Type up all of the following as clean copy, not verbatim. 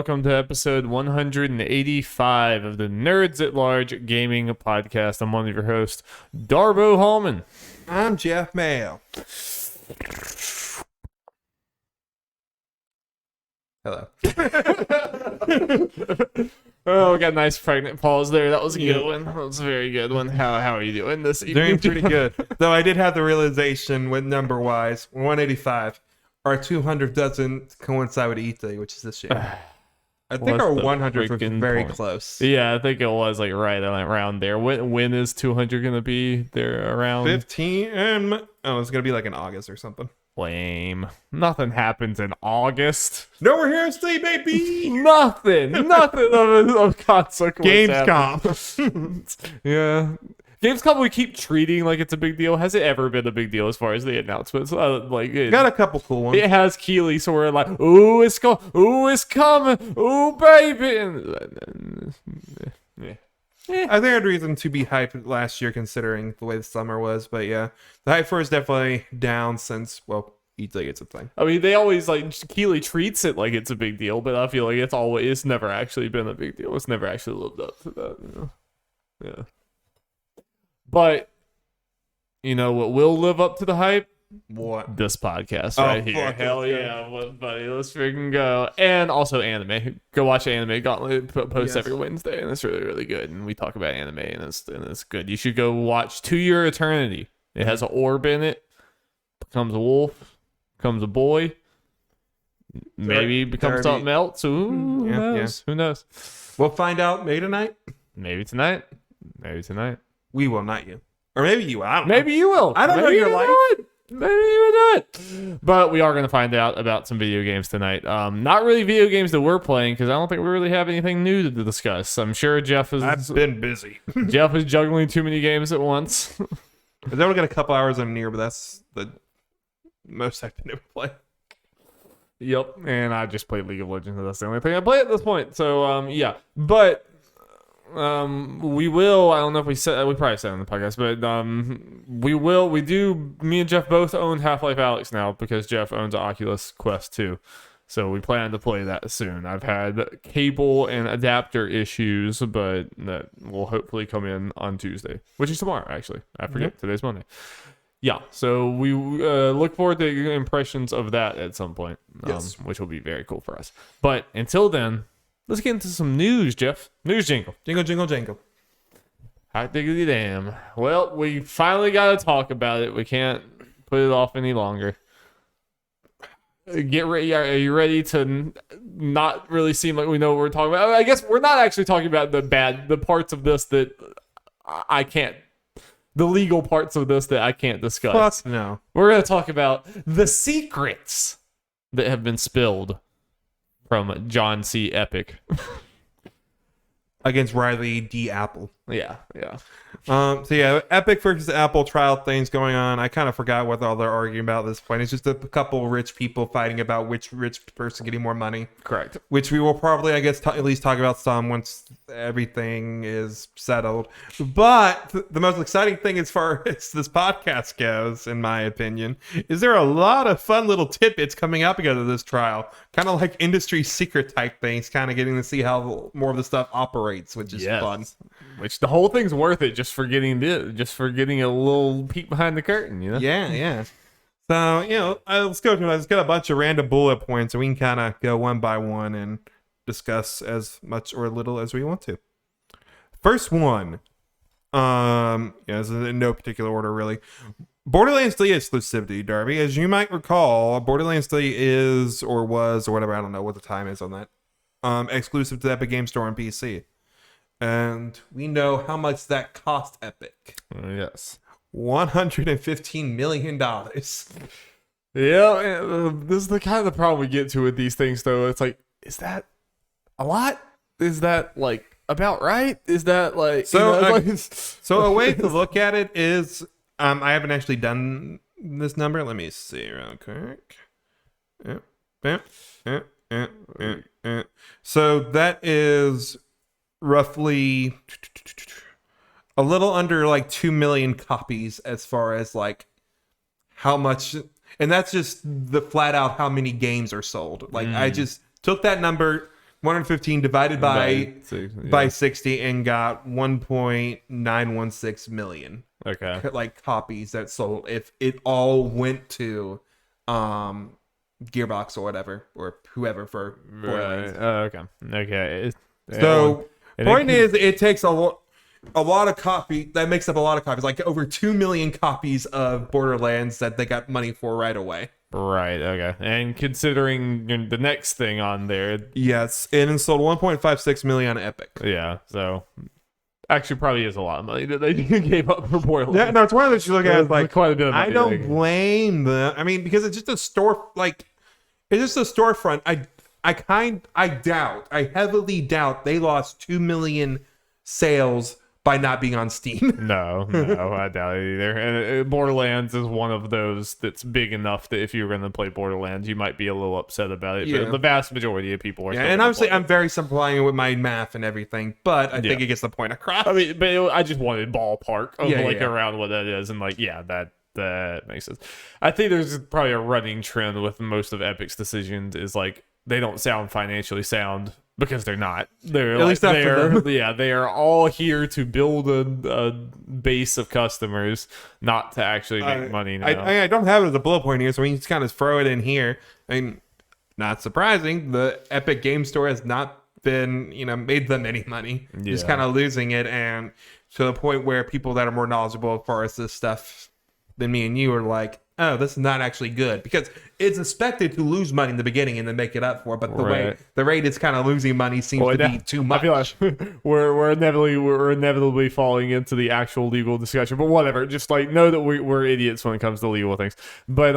welcome to episode 185 of the Nerds at Large Gaming Podcast. I'm one of your hosts, Darbo Hallman. I'm Jeff Mayo. Hello. Oh, we got a nice pregnant pause there. That was a good one. That was a very good one. How are you doing this evening? Doing pretty good. Though I did have the realization with number-wise, 185, our 200 doesn't coincide with E3, which is a shame. I think our 100 was very close. Yeah, I think it was like right around there. When is 200 going to be there around? 15? Oh, it's going to be like in August or something. Lame. Nothing happens in August. No, we're here to stay, baby! Nothing of consequence. Gamescom. Yeah. Gamescom we keep treating like it's a big deal. Has it ever been a big deal as far as the announcements? Got a couple cool ones. It has Keeley, so we're like, ooh, it's coming, ooh, baby. And, yeah. I think I had reason to be hyped last year considering the way the summer was, but yeah, the hype for is definitely down since, well, E3 gets a thing. I mean, they always like Keeley treats it like it's a big deal, but I feel like it's never actually been a big deal. It's never actually lived up to that, you know? Yeah. But you know what will live up to the hype? What? This podcast right here. Hell yeah, buddy. Let's freaking go. And also anime. Go watch Anime Gauntlet. Post every Wednesday, and it's really, really good. And we talk about anime, and it's good. You should go watch To Your Eternity. It has an orb in it. Becomes a wolf. Becomes a boy. Maybe becomes something else. Ooh, who knows? Who knows? We'll find out maybe tonight. Maybe tonight. We will, not you. Or maybe you will. I don't know. Maybe you will. I don't know your life. Maybe you will do it. But we are going to find out about some video games tonight. Not really video games that we're playing, because I don't think we really have anything new to discuss. I'm sure Jeff is... I've been busy. Jeff is juggling too many games at once. I've only got a couple hours on Nier, but that's the most I've been able to play. Yep, and I just played League of Legends. That's the only thing I play at this point. So, yeah. But... we will, I don't know if we probably said it on the podcast, but me and Jeff both own Half-Life Alyx now because Jeff owns an Oculus Quest 2. So we plan to play that soon. I've had cable and adapter issues, but that will hopefully come in on Tuesday, which is tomorrow, actually. I forget. Today's Monday. Yeah, so we look forward to impressions of that at some point, which will be very cool for us. But until then, let's get into some news, Jeff. News jingle. Jingle, jingle, jingle. Hot diggity damn. Well, we finally got to talk about it. We can't put it off any longer. Get ready. Are you ready to not really seem like we know what we're talking about? I guess we're not actually talking about the parts of this that I can't, the legal parts of this that I can't discuss. Fuck no. We're going to talk about the secrets that have been spilled from John C. Epic. Against Riley D. Apple. Yeah. So yeah, Epic versus Apple trial things going on. I kind of forgot what all they're arguing about at this point. It's just a couple rich people fighting about which rich person getting more money. Correct. Which we will probably, I guess, at least talk about some once everything is settled. But the most exciting thing as far as this podcast goes, in my opinion, is there are a lot of fun little tidbits coming out because of this trial. Kind of like industry secret type things, kind of getting to see how more of the stuff operates, which is fun. Which the whole thing's worth it just for getting a little peek behind the curtain, you know? Yeah. So, let's go through. Let's get a bunch of random bullet points, and we can kind of go one by one and discuss as much or little as we want to. First one, this is in no particular order, really. Borderlands 3 exclusivity, Darby. As you might recall, Borderlands 3 is, or was, or whatever, I don't know what the time is on that, exclusive to the Epic Games Store and PC. And we know how much that cost Epic. Yes. $115 million. Yeah, this is the kind of the problem we get to with these things, though. It's like, is that a lot? Is that, like, about right? Is that, like... So a way to look at it is... I haven't actually done this number. Let me see real quick. So that is roughly a little under like 2 million copies as far as like how much, and that's just the flat out how many games are sold. Like I just took that number, 115 divided by Yeah. 60 and got 1.916 million Okay. like copies that sold if it all went to Gearbox or whatever or whoever for Borderlands. Okay. Okay. So point is, it takes a lot of copy that makes up a lot of copies, like over 2 million copies of Borderlands that they got money for right away. right. Okay. And considering the next thing on there, Yes, and sold 1.56 million on Epic. yeah. So actually, probably is a lot of money that they gave up for Borderlands. Yeah, no, it's one of those you look at. It's like quite a bit of money. I don't blame them. I mean, because it's just a store. Like it's just a storefront. I heavily doubt they lost 2 million sales by not being on Steam. No, I doubt it either. And Borderlands is one of those that's big enough that if you're going to play Borderlands, you might be a little upset about it. Yeah. But the vast majority of people are. Yeah, still and gonna obviously play I'm very simplifying with my math and everything, but I think it gets the point across. I mean, but I just wanted ballpark of Yeah, like yeah. around what that is, and like that makes sense. I think there's probably a running trend with most of Epic's decisions is like they don't sound financially sound. Because they're not. They're At least not for them. yeah, they are all here to build a base of customers, not to actually make money now. I don't have it as a bullet point here, so we can just kind of throw it in here. I mean, not surprising, the Epic Game Store has not been, made them any money. Just Yeah. kind of losing it, and to the point where people that are more knowledgeable as far as this stuff than me and you are like, oh, this is not actually good, because it's expected to lose money in the beginning and then make it up for it, but the rate it's kind of losing money seems to be too much. I feel like we're inevitably falling into the actual legal discussion, but whatever. Just like know that we're idiots when it comes to legal things. But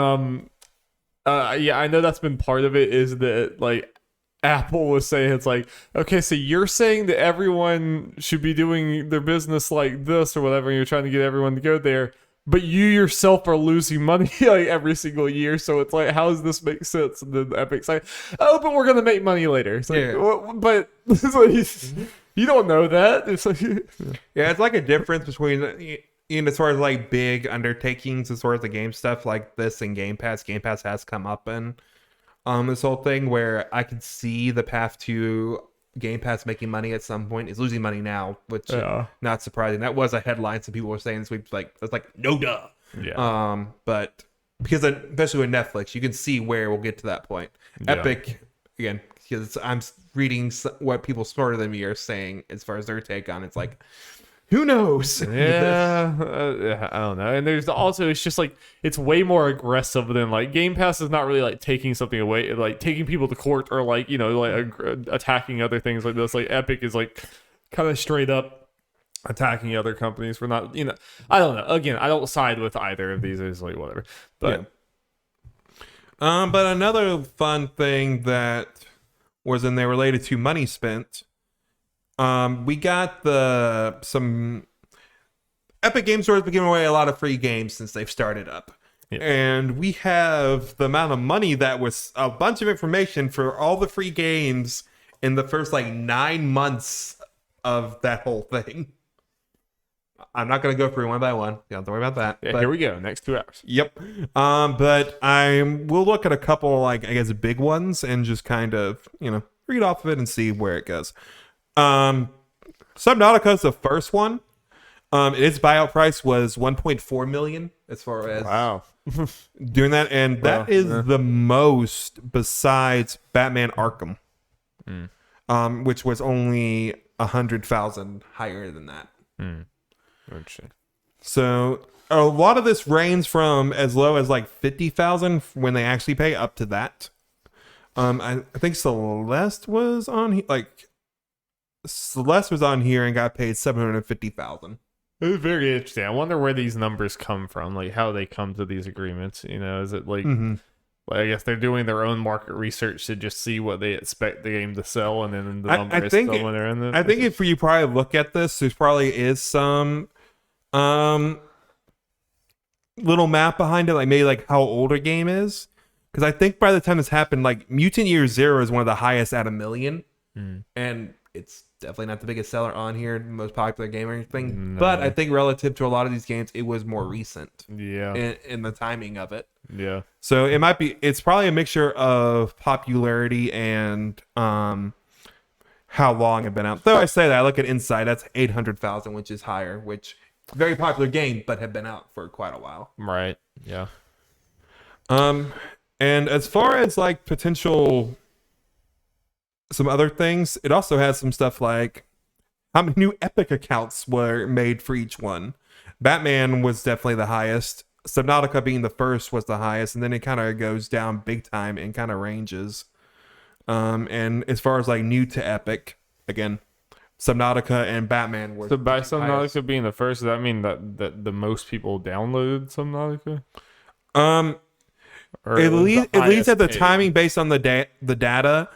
yeah, I know that's been part of it. Is that like Apple was saying it's like, okay, so you're saying that everyone should be doing their business like this or whatever, and you're trying to get everyone to go there. But you yourself are losing money like every single year, so it's like, how does this make sense? And then Epic's like, oh, but we're gonna make money later. It's like, Yeah. well, but it's like, you don't know that. It's like, Yeah, it's like a difference between, as far as like big undertakings, as far as the game stuff like this and Game Pass. Game Pass has come up in this whole thing where I could see the path to Game Pass making money at some point. Is losing money now, which not surprising. That was a headline. Some people were saying this week, like it's like no duh. yeah, But because especially with Netflix, you can see where we'll get to that point. Yeah. Epic again, because I'm reading what people smarter than me are saying as far as their take on it. It's like, who knows? yeah, I don't know. And there's also, it's just like, it's way more aggressive than like Game Pass is not really like taking something away, like taking people to court or like, attacking other things like this. Like Epic is like kind of straight up attacking other companies for not, I don't know. Again, I don't side with either of these. It's like whatever. But But another fun thing that was in there related to money spent. We got some Epic Game Store has been giving away a lot of free games since they've started up. Yes. And we have the amount of money that was a bunch of information for all the free games in the first like 9 months of that whole thing. I'm not going to go through one by one. You don't have to worry about that. Yeah, but, here we go. Next 2 hours. Yep. But we'll look at a couple, like, I guess, big ones and just kind of, read off of it and see where it goes. Subnautica is the first one. Its buyout price was 1.4 million as far as doing that, and that is the most besides Batman Arkham, which was only 100,000 higher than that. Interesting. So a lot of this ranges from as low as like 50,000 when they actually pay up to that. I think Celeste was on here and got paid 750,000. It's very interesting. I wonder where these numbers come from, like how they come to these agreements. Is it like, I guess they're doing their own market research to just see what they expect the game to sell, and then the number is still when they're in this. I think if you probably look at this, there probably is some little map behind it, like maybe like how old a game is. Because I think by the time this happened, like Mutant Year Zero is one of the highest at 1 million, and it's definitely not the biggest seller on here, most popular game or anything. No. But I think relative to a lot of these games, it was more recent. Yeah. In the timing of it. Yeah. So it's probably a mixture of popularity and how long it's been out. Though I say that, I look at Inside, that's 800,000, which is higher, which very popular game, but have been out for quite a while. Right. Yeah. And as far as like potential some other things, it also has some stuff like how many new Epic accounts were made for each one. Batman was definitely the highest. Subnautica being the first was the highest, and then it kind of goes down big time and kind of ranges. And as far as like new to Epic, again, Subnautica and Batman were. So by Subnautica highest. being the first, does that mean that the most people downloaded Subnautica? Or At least at the paid? timing based on the data,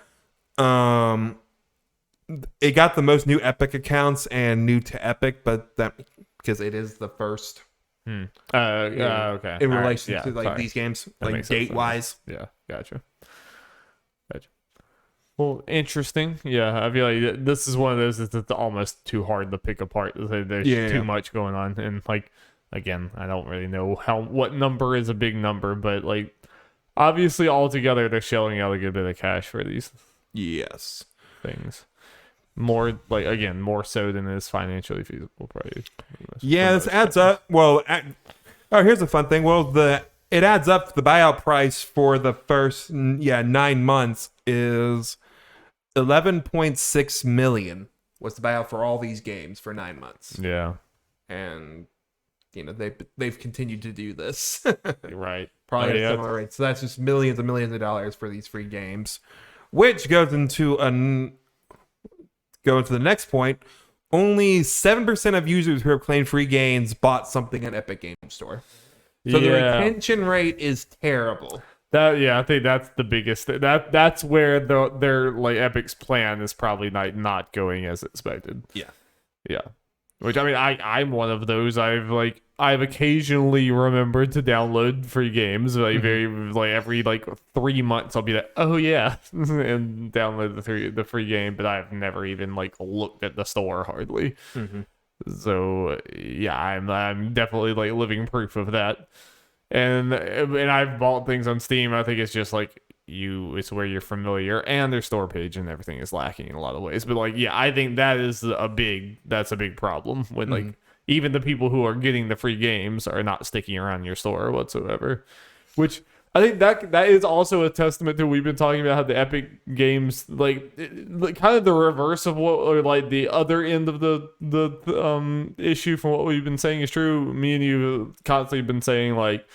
it got the most new Epic accounts and new to Epic, but that because it is the first. Okay. In All right. relation Yeah, to like sorry. these games, That like makes sense. date wise. Yeah, gotcha. Well, interesting. Yeah, I feel like this is one of those that's almost too hard to pick apart. There's too much going on, and like again, I don't really know what number is a big number, but like obviously altogether they're shelling out a good bit of cash for these Yes. things. More like again, more so than is financially feasible, probably. Yeah, this adds up. Well, here's a fun thing. Well, it adds up. The buyout price for the first 9 months is 11.6 million. Was the buyout for all these games for 9 months? Yeah, And they've continued to do this. right. Probably at a similar rate. So that's just millions and millions of dollars for these free games, which goes into the next point. Only 7% of users who have claimed free games bought something at Epic Game Store. So the retention rate is terrible. I think that's the biggest. That's where their like Epic's plan is probably not going as expected. Yeah. Which I mean, I'm one of those. I've occasionally remembered to download free games. Like every 3 months, I'll be like, oh yeah, and download the free game. But I've never even like looked at the store hardly. So yeah, I'm definitely like living proof of that. And I've bought things on Steam. I think it's just like it's where you're familiar, and their store page and everything is lacking in a lot of ways. But like, yeah, I think that's a big problem when like even the people who are getting the free games are not sticking around your store whatsoever. Which I think that is also a testament to we've been talking about how the Epic games like kind of the reverse of what, or like the other end of the issue from what we've been saying is true. Me and you have constantly been saying like,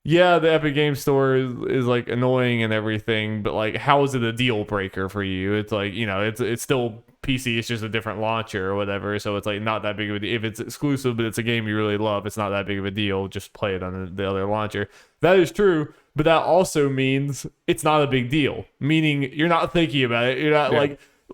yeah, the Epic Game Store is like annoying and everything, but like, how is it a deal breaker for you? It's like, it's still PC, it's just a different launcher or whatever, so it's like not that big of a deal. If it's exclusive but it's a game you really love, it's not that big of a deal. Just play it on the other launcher. That is true, but that also means it's not a big deal. Meaning you're not thinking about it. You're not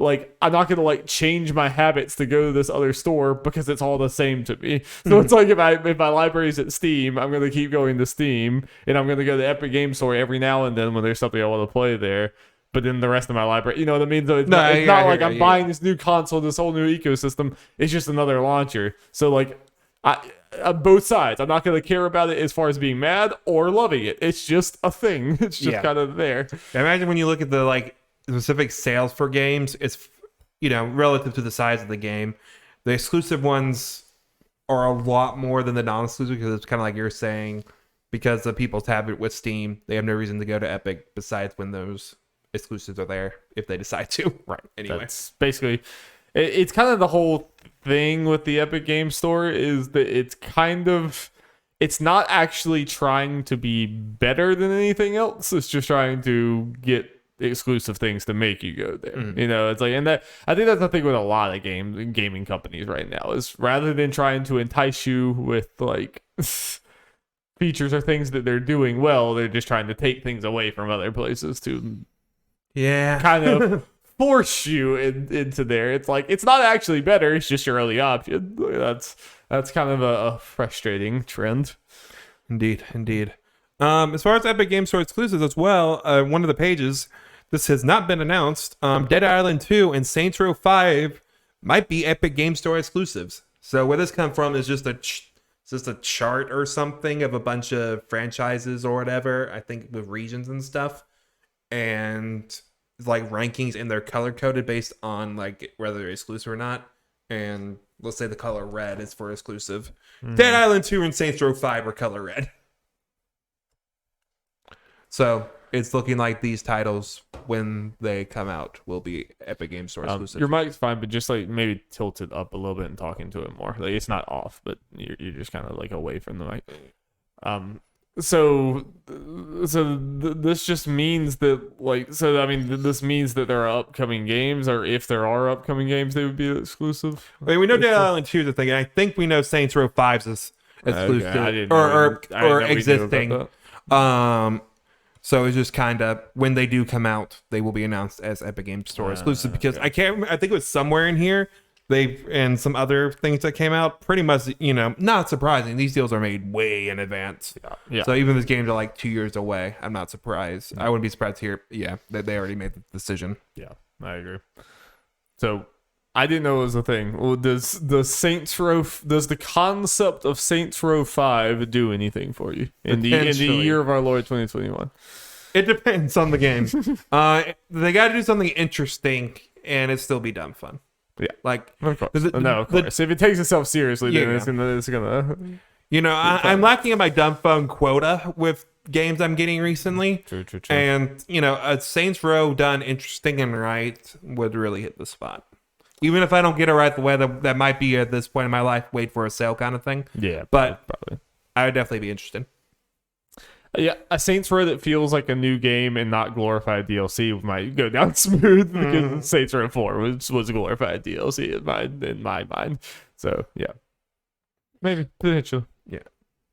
like I'm not gonna like change my habits to go to this other store because it's all the same to me. So it's like if my library's at Steam, I'm gonna keep going to Steam, and I'm gonna go to the Epic Game Store every now and then when there's something I want to play there. But then the rest of my library, you know what I mean? So it's not like I'm buying this new console, this whole new ecosystem. It's just another launcher. So like, both sides. I'm not gonna care about it as far as being mad or loving it. It's just a thing. It's just kind of there. Imagine when you look at the like specific sales for games, it's relative to the size of the game. The exclusive ones are a lot more than the non-exclusive because it's kind of like you're saying, because the people's habit with Steam, they have no reason to go to Epic besides when those exclusives are there if they decide to. Right. Anyway, that's basically it's kind of the whole thing with the Epic Game Store is that it's not actually trying to be better than anything else. It's just trying to get exclusive things to make you go there. It's like, and that I think that's the thing with a lot of gaming companies right now is rather than trying to entice you with like features or things that they're doing well, they're just trying to take things away from other places to kind of force you into there. It's like it's not actually better, it's just your only option. That's kind of a frustrating trend. Indeed. As far as Epic Game Store exclusives as well, one of the pages, this has not been announced. Dead Island 2 and Saints Row 5 might be Epic Game Store exclusives. So where this comes from is just a chart or something of a bunch of franchises or whatever, I think with regions and stuff. And like rankings, and they're color coded based on like whether they're exclusive or not. And let's say the color red is for exclusive. Dead Island 2 and Saints Row 5 are color red. So it's looking like these titles, when they come out, will be Epic Games Store exclusive. Your mic's fine, but just like maybe tilt it up a little bit and talk into it more. Like it's not off, but you're just kind of like away from the mic. This just means that this means that there are upcoming games, or if there are upcoming games, they would be exclusive. I mean, we know Dead Island 2 is a thing, and I think we know Saints Row 5 is exclusive or existing. So it's just kind of, when they do come out, they will be announced as Epic Games Store exclusive, because I can't remember, I think it was somewhere in here, and some other things that came out, pretty much, not surprising. These deals are made way in advance. Yeah. So even if these games are like 2 years away, I'm not surprised. I wouldn't be surprised to hear, that they already made the decision. Yeah, I agree. So I didn't know it was a thing. Well, does the concept of Saints Row 5 do anything for you in the year of our Lord 2021? It depends on the game. They got to do something interesting, and it still be dumb fun. Yeah, like of course. Of course. If it takes itself seriously, then it's gonna. I'm lacking in my dumb fun quota with games I'm getting recently. True. And a Saints Row done interesting and right would really hit the spot. Even if I don't get it right the way that might be at this point in my life, wait for a sale kind of thing. Yeah, but probably. I would definitely be interested. Yeah, a Saints Row that feels like a new game and not glorified DLC might go down smooth, because Saints Row 4 was glorified DLC in my mind. So yeah, maybe potentially. Yeah.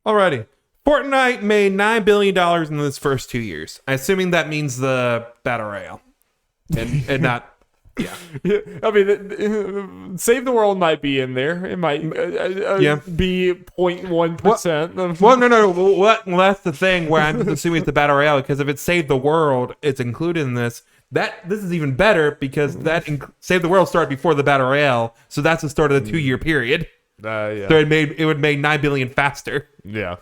Alrighty. Fortnite made $9 billion in its first 2 years. I'm assuming that means the Battle Royale, and not. Yeah. I mean, Save the World might be in there. It might be 0.1%. Well, no. Well, that's the thing where I'm assuming it's the Battle Royale, because if it's Save the World, it's included in this. This is even better, because Save the World started before the Battle Royale, so that's the start of the 2-year period. Yeah. So it would make $9 billion faster. Yeah.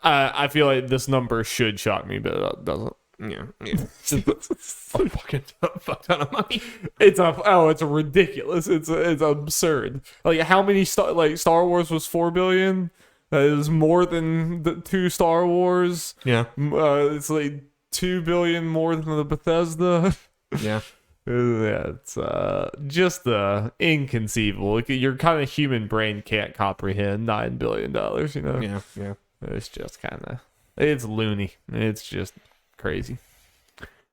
I feel like this number should shock me, but it doesn't. Yeah. It's a fuck ton of money. It's ridiculous. It's absurd. Like, how many Star Wars was 4 billion? That is more than the 2 Star Wars. Yeah. It's like 2 billion more than the Bethesda. Yeah. Yeah, it's just inconceivable. Your kind of human brain can't comprehend $9 billion. Yeah. It's just it's loony. It's just crazy.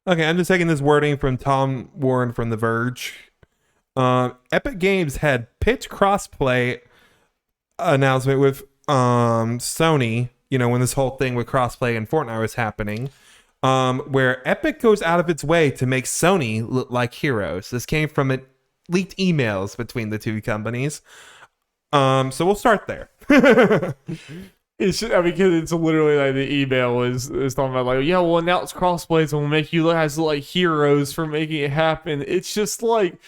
Okay, I'm just taking this wording from Tom Warren from The Verge. Epic Games had pitch crossplay announcement with Sony, when this whole thing with crossplay and Fortnite was happening, where Epic goes out of its way to make Sony look like heroes. This came from leaked emails between the two companies. So we'll start there. Because it's literally like the email is talking about like, yeah, we'll announce crossplays and we'll make you guys look like heroes for making it happen. It's just like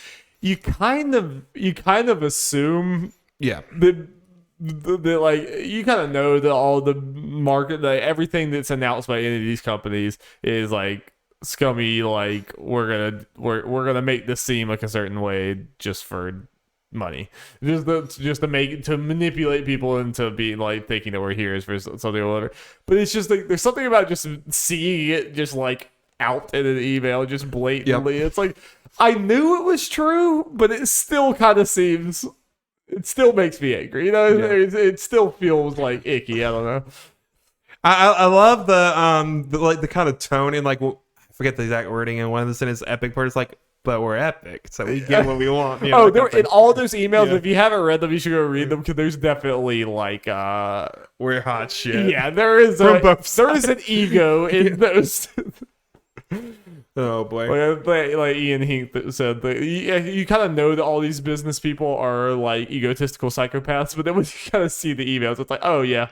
you kind of assume, yeah, that like you kind of know that all the market, like everything that's announced by any of these companies is like scummy. Like we're gonna make this seem like a certain way just for money, just to manipulate people into being like thinking that we're heroes for something or whatever. But it's just like there's something about just seeing it just like out in an email just blatantly. Yep. It's like I knew it was true, but it still kind of seems, it still makes me angry. It still feels like icky. I don't know. I love the kind of tone and like, well, I forget the exact wording, and one of the sentences, Epic part is like, but we're Epic, so we get what we want. In all those emails, if you haven't read them, you should go read them, because there's definitely like we're hot shit. Yeah, there is an ego in those. Oh boy! Like Ian Hink said, you kind of know that all these business people are like egotistical psychopaths, but then when you kind of see the emails, it's like, oh yeah,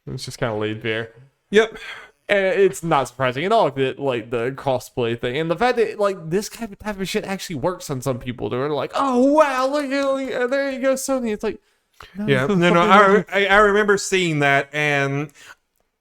it's just kind of laid bare. Yep. And it's not surprising at all that like the crossplay thing and the fact that like this type of shit actually works on some people. They're like, oh wow, look there you go, Sony. It's like, I remember seeing that, and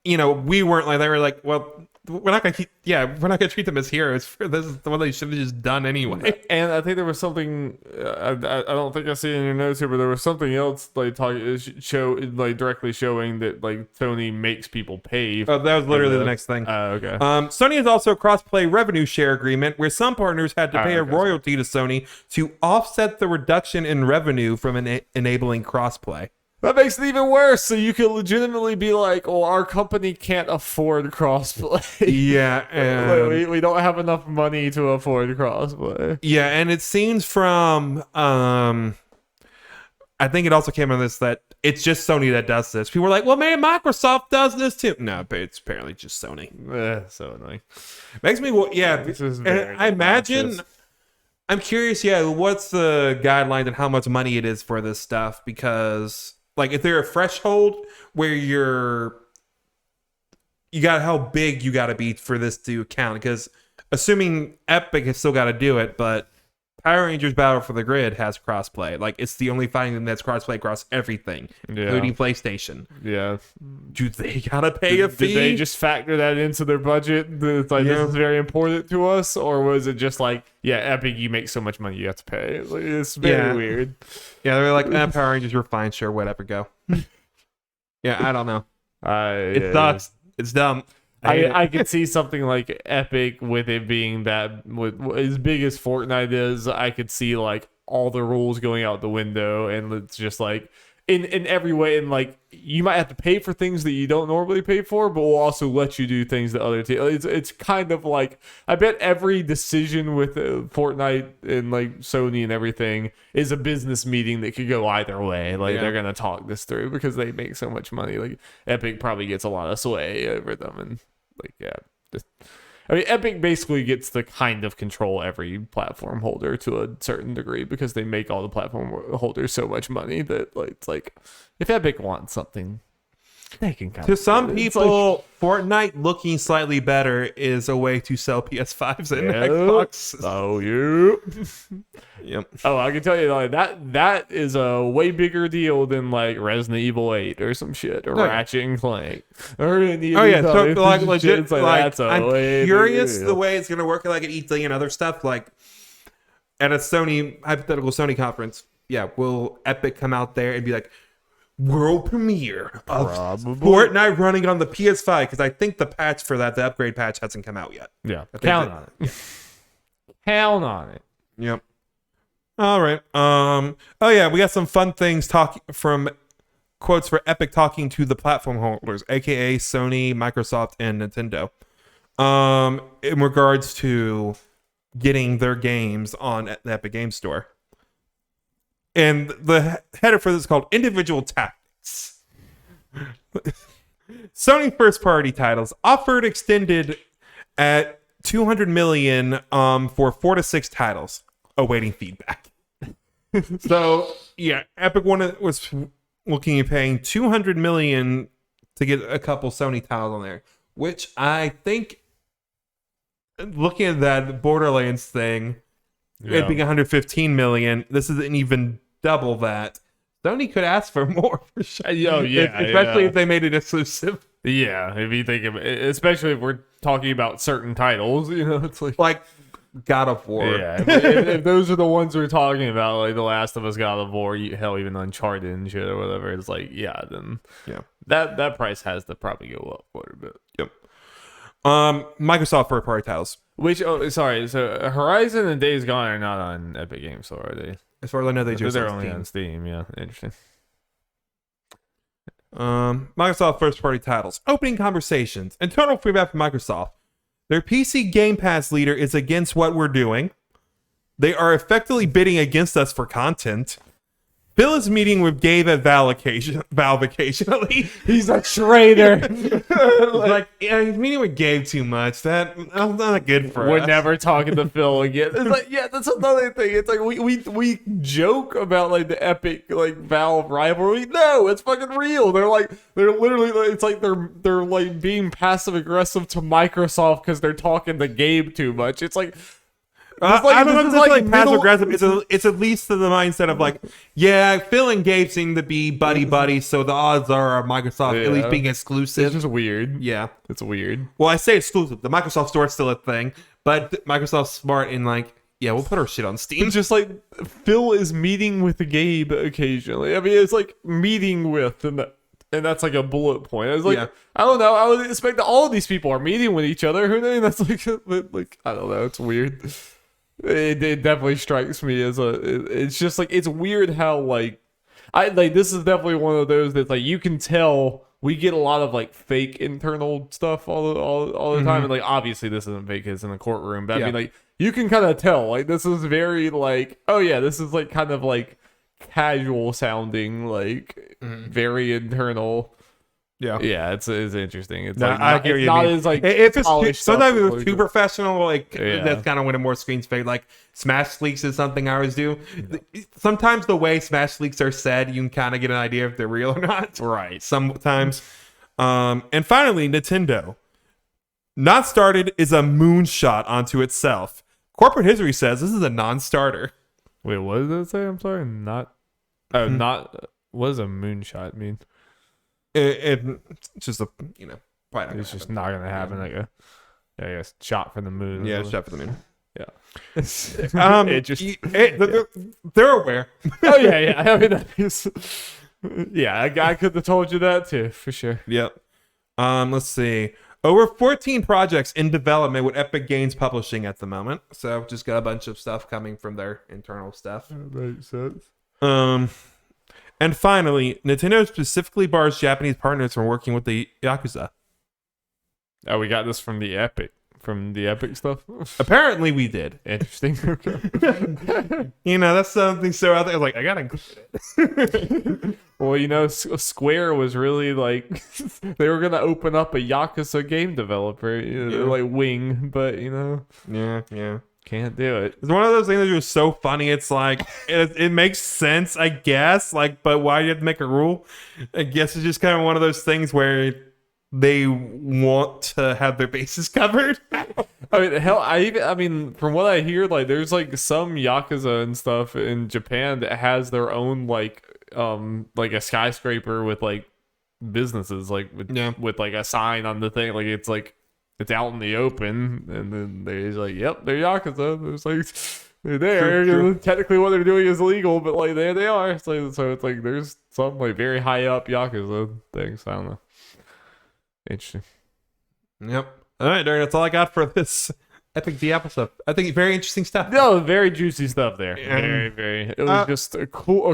we weren't like, they were like, well, we're not gonna treat them as heroes. This is the one they should have just done anyway. And I think there was something I don't think I see it in your notes here, but there was something else like directly showing that like Sony makes people pay. Oh, that was literally the next thing. Okay. Sony has also a cross-play revenue share agreement where some partners had to pay a royalty to Sony to offset the reduction in revenue from enabling cross-play. That makes it even worse. So you could legitimately be like, "Oh, our company can't afford crossplay." Yeah, and we don't have enough money to afford crossplay. Yeah, and it seems from I think it also came on this that it's just Sony that does this. People were like, "Well, man, Microsoft does this too." No, but it's apparently just Sony. So annoying. Makes me This is very I imagine. obnoxious. I'm curious. Yeah, what's the guideline and how much money it is for this stuff? Because like, if there a threshold where you got how big you got to be for this to count? Because assuming Epic has still got to do it, but Power Rangers Battle for the Grid has crossplay. Like, it's the only fighting game that's crossplay across everything, including PlayStation. Yeah. Do they gotta pay a fee? Did they just factor that into their budget? It's like, this is very important to us, or was it just like, yeah, Epic, you make so much money, you have to pay? Like, it's very weird. Yeah, they're like, Power Rangers, we're fine, sure, whatever, go. Yeah, I don't know. It sucks. It's dumb. I could see something like Epic with it being that with as big as Fortnite is. I could see like all the rules going out the window, and it's just like in every way. And like, you might have to pay for things that you don't normally pay for, but we'll also let you do things that other it's kind of like, I bet every decision with Fortnite and like Sony and everything is a business meeting that could go either way. Like, they're gonna talk this through because they make so much money. Like, Epic probably gets a lot of sway over them, and like, I mean, Epic basically gets to kind of control every platform holder to a certain degree because they make all the platform holders so much money that like, it's like, if Epic wants something, they can kind to of some people, Fortnite looking slightly better is a way to sell PS5s and Xbox. Oh, yep. Oh, I can tell you, like, that is a way bigger deal than like Resident Evil 8 or some shit, or Ratchet and Clank, or any of these so like legit. Like, I'm curious the way it's gonna work, like at E3 and other stuff. Like at a hypothetical Sony conference, will Epic come out there and be like, world premiere of Fortnite running on the PS5? Because I think the patch for that, the upgrade patch, hasn't come out yet. Yeah, count on it. Count on it. Yep. All right. We got some fun things from quotes for Epic talking to the platform holders, aka Sony, Microsoft, and Nintendo, in regards to getting their games on the Epic Game Store. And the header for this is called Individual Tactics. Sony first-party titles offered extended at $200 million for 4 to 6 titles, awaiting feedback. So, Epic was looking at paying $200 million to get a couple Sony titles on there, which I think, looking at that Borderlands thing, it being $115 million, this isn't even double that. Sony could ask for more for sure. Especially if they made it exclusive. Yeah, if you think of it, especially if we're talking about certain titles, it's like God of War. Yeah, if those are the ones we're talking about, like The Last of Us, God of War, hell, even Uncharted and shit or whatever, it's like, then that price has to probably go up quite a bit. Yep. Microsoft first party titles. So Horizon and Days Gone are not on Epic Games Store, are they? As far as I know, they're only on Steam. Yeah, interesting. Microsoft first party titles. Opening conversations. Internal feedback from Microsoft. Their PC Game Pass leader is against what we're doing. They are effectively bidding against us for content. Bill is meeting with Gabe at Valve occasionally. He's a traitor. He's meeting with Gabe too much. That's not good for us. We're never talking to Phil again. It's like, that's another thing. It's like we joke about like the Epic like Valve rivalry. No, it's fucking real. They're literally, it's like they're like being passive aggressive to Microsoft because they're talking to Gabe too much. It's like, I don't know if it's like passive middle- aggressive. It's at least to the mindset of like, yeah, Phil and Gabe seem to be buddy, so the odds are Microsoft at least being exclusive. It's just weird. Yeah, It's weird. well, I say exclusive. The Microsoft Store is still a thing, but Microsoft's smart in like, yeah, we'll put our shit on Steam. It's just like Phil is meeting with Gabe occasionally. I mean, it's like meeting with, and that's like a bullet point. It's like, Yeah. I don't know. I would expect that all of these people are meeting with each other. Who knows? That's like I don't know. It's weird. It definitely strikes me as it's just like, it's weird how like this is definitely one of those that's like, you can tell we get a lot of like fake internal stuff all the time, and like obviously this isn't fake, it's in a courtroom, but I mean like you can kind of tell like this is very like, oh yeah, this is like kind of like casual sounding, like very internal. Yeah, it's interesting. It's like I get what you not mean. as like If it's polished sometimes stuff, it's too professional, like Yeah. that's kind of when it more screens fade. Like Smash leaks is something I always do. Sometimes the way Smash leaks are said, you can kind of get an idea if they're real or not. Right. Sometimes. And finally, Nintendo. Not started is a moonshot onto itself. Corporate history says this is a non-starter. Wait, what did it say? I'm sorry, not. Oh, not. What does a moonshot mean? It's just a probably not gonna It's just happen. not gonna happen. Like a, I guess, shot from the moon. Yeah, shot for the moon. Yeah. It just. They're aware. Oh yeah. I mean, that is. Yeah, I could have told you that too, for sure. Yep. Let's see. Over 14 projects in development with Epic Games Publishing at the moment. So just got a bunch of stuff coming from their internal stuff. That makes sense. And finally, Nintendo specifically bars Japanese partners from working with the Yakuza. Oh, we got this from the Epic stuff. Apparently we did. Interesting. Okay. That's something so out there. I was like, I gotta include it. Well, Square was really like they were gonna open up a Yakuza game developer, like Wing, but Yeah. can't do it. It's one of those things that was so funny. It's like it makes sense, I guess. Like, but why do you have to make a rule? I guess it's just kind of one of those things where they want to have their bases covered. I mean, hell, I mean, from what I hear, like there's like some Yakuza and stuff in Japan that has their own like a skyscraper with like businesses, like with like a sign on the thing, like it's out in the open, and then they're like, yep, they're Yakuza. It's like they're there. True. Technically, what they're doing is legal, but like there they are. So it's like there's some like very high up Yakuza things. I don't know. Interesting. Yep. All right, Darren, that's all I got for this Epic Diablo stuff. I think very interesting stuff. No, very juicy stuff there. Yeah. Very. It was just a cool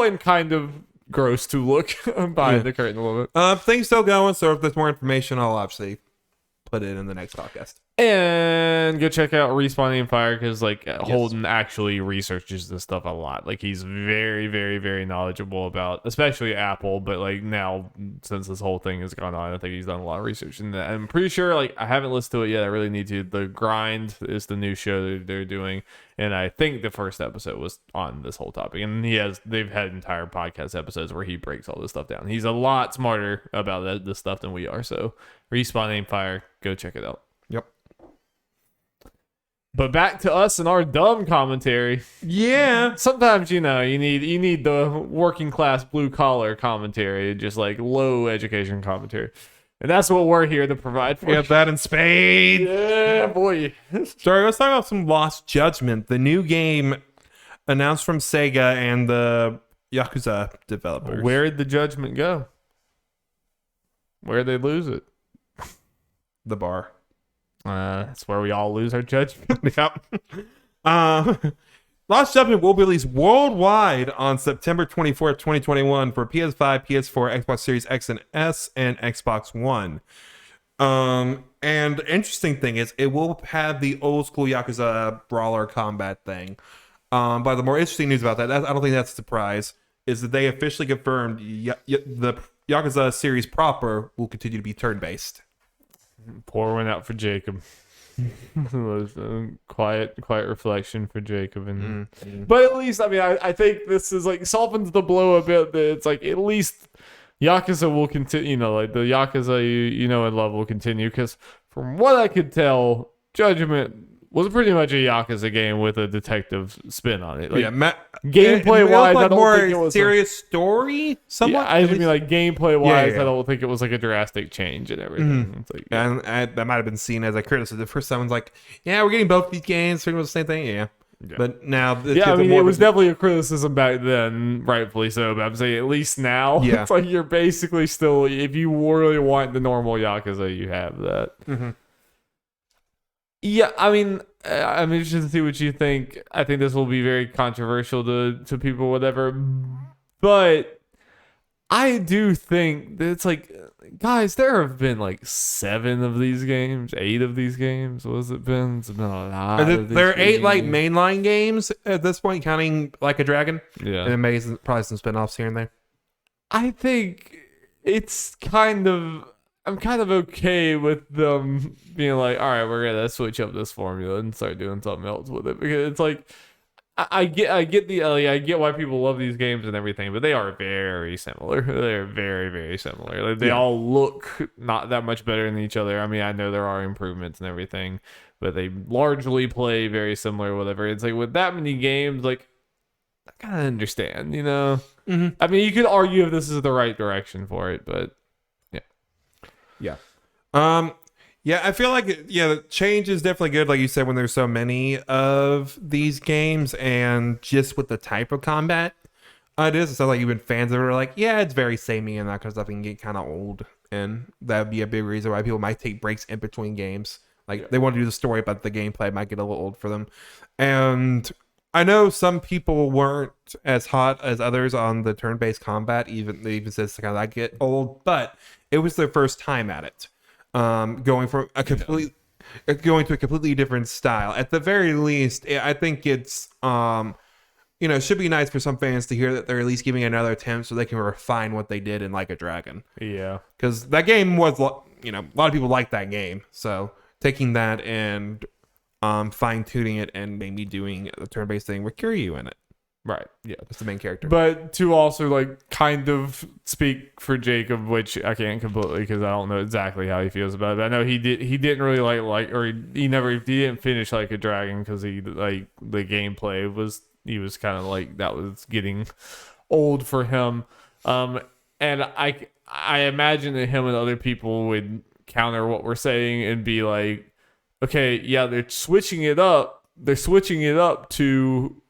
and kind of gross to look behind the curtain a little bit. Things still going, so if there's more information, I'll obviously put it in the next podcast. And go check out Respawning Fire, because like Holden actually researches this stuff a lot. Like he's very, very, very knowledgeable about, especially Apple, but like now since this whole thing has gone on, I think he's done a lot of research. And I'm pretty sure, like, I haven't listened to it yet. I really need to. The Grind is the new show that they're doing, and I think the first episode was on this whole topic. And they've had entire podcast episodes where he breaks all this stuff down. He's a lot smarter about this stuff than we are. So Respawning Fire, go check it out. Yep. But back to us and our dumb commentary. Yeah. Sometimes you need the working class blue collar commentary, just like low education commentary, and that's what we're here to provide for. We have that in spades. Yeah, boy. Sorry, let's talk about some Lost Judgment, the new game announced from Sega and the Yakuza developers. Where'd the judgment go? Where'd they lose it? The bar. That's where we all lose our judgment. Yep. Lost Judgment will be released worldwide on September 24th, 2021 for PS5, PS4, Xbox Series X and S, and Xbox One. And the interesting thing is it will have the old school Yakuza brawler combat thing. But the more interesting news about that, I don't think that's a surprise, is that they officially confirmed the Yakuza series proper will continue to be turn-based. Pour one out for Jacob. Quiet reflection for Jacob, and but at least I think this is like softens the blow a bit. That it's like at least Yakuza will continue. Like the Yakuza you know and love will continue, because from what I could tell, Judgment was pretty much a Yakuza game with a detective spin on it. Like, gameplay wise, I don't more think it was serious story. Somewhat. Yeah, I just mean like gameplay wise, Yeah. I don't think it was like a drastic change and everything. It's like, And that might have been seen as a criticism. First, someone's like, "Yeah, we're getting both these games pretty much the same thing." Yeah. But now, I mean, it was definitely a criticism back then, rightfully so. But I'm saying at least now, Yeah. it's like you're basically still, if you really want the normal Yakuza, you have that. Mm-hmm. Yeah, I mean, I'm interested to see what you think. I think this will be very controversial to people, whatever. But I do think that it's like, guys, there have been like 7 of these games, 8 of these games. What has it been? It's been a lot. There are 8 like mainline games at this point, counting Like a Dragon. Yeah, And maybe probably some spinoffs here and there. I think it's I'm kind of okay with them being like, all right, we're gonna switch up this formula and start doing something else with it, because it's like, I get I get why people love these games and everything, but they are very similar. They're very, very similar. Like, they all look not that much better than each other. I mean, I know there are improvements and everything, but they largely play very similar. Whatever. It's like with that many games, like, I kind of understand, you know. Mm-hmm. I mean, you could argue if this is the right direction for it, but yeah. Yeah, I feel like the change is definitely good, like you said, when there's so many of these games, and just with the type of combat it is. It sounds like even fans that are like, yeah, it's very samey and that kind of stuff, and get kind of old, and that would be a big reason why people might take breaks in between games. Like, they want to do the story, but the gameplay might get a little old for them. And I know some people weren't as hot as others on the turn-based combat. They even says kind of that get old, but it was their first time at it. Going to a completely different style. At the very least, I think it's it should be nice for some fans to hear that they're at least giving it another attempt, so they can refine what they did in Like a Dragon. yeah, because that game was, a lot of people like that game. So taking that and fine tuning it and maybe doing a turn-based thing with Kiryu in it. right, yeah, That's the main character. But to also like kind of speak for Jacob, which I can't completely because I don't know exactly how he feels about it. I know he didn't really like or he didn't finish Like a Dragon because he like the gameplay was, he was kind of like that was getting old for him. And I imagine that him and other people would counter what we're saying and be like, okay, yeah, they're switching it up. They're switching it up to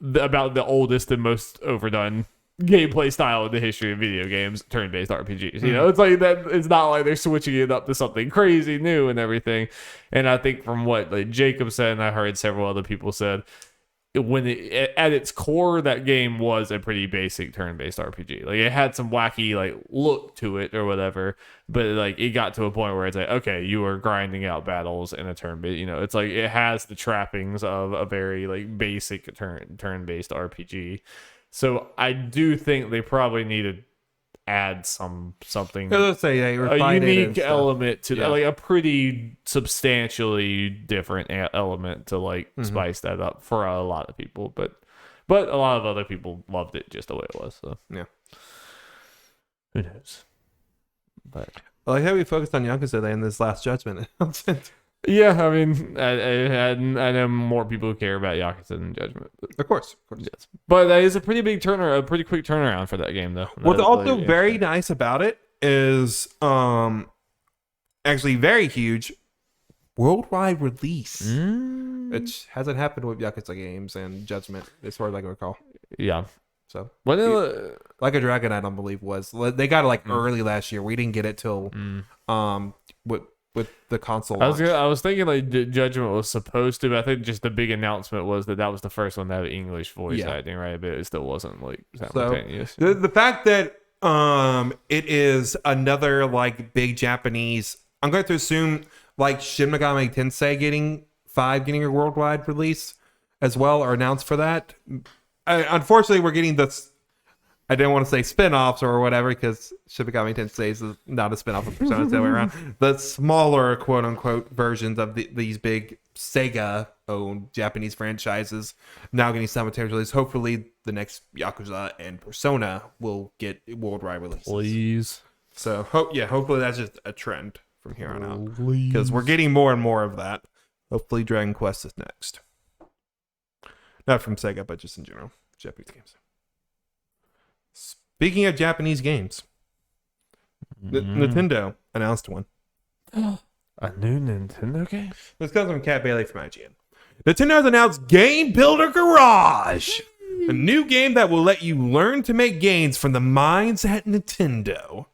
about the oldest and most overdone gameplay style in the history of video games, turn-based RPGs. You know, it's like that. It's not like they're switching it up to something crazy new and everything. And I think from what like Jacob said, and I heard several other people said, at its core, that game was a pretty basic turn-based RPG. Like, it had some wacky like look to it or whatever, but like it got to a point where it's like, okay, you are grinding out battles in a turn-based. You know, it's like it has the trappings of a very like basic turn-based RPG. So I do think they probably need to add something. Let's say A unique element to that, like a pretty substantially different element to like spice that up for a lot of people, but a lot of other people loved it just the way it was. So yeah, who knows? But I like how we focused on Yakuza in this last Judgment. yeah, I mean, I know more people who care about Yakuza than Judgment. Of course. Yes. But that is a pretty quick turnaround for that game, though. What's also very nice about it is actually very huge worldwide release, which hasn't happened with Yakuza games and Judgment, as far as I can recall. Yeah. So Like a Dragon, I don't believe they got it like early last year. We didn't get it till with the console launch. I was thinking like Judgment was supposed to, but I think just the big announcement was that was the first one to have English voice acting, right? But it still wasn't like simultaneous. So, the fact that it is another like big Japanese, I'm going to assume like Shin Megami Tensei getting a worldwide release as well, or announced for that. Unfortunately, we're getting this. I didn't want to say spin-offs or whatever, because Shin Megami Tensei is not a spin-off of Persona, the other way around. The smaller, quote-unquote, versions of these big Sega-owned Japanese franchises now getting simultaneous release. Hopefully, the next Yakuza and Persona will get worldwide releases. Please. So, hopefully that's just a trend from here on out, because we're getting more and more of that. Hopefully Dragon Quest is next. Not from Sega, but just in general. Japanese games. Speaking of Japanese games, Nintendo announced one. A new Nintendo game? This comes from Cat Bailey from IGN. Nintendo has announced Game Builder Garage, a new game that will let you learn to make games from the minds at Nintendo.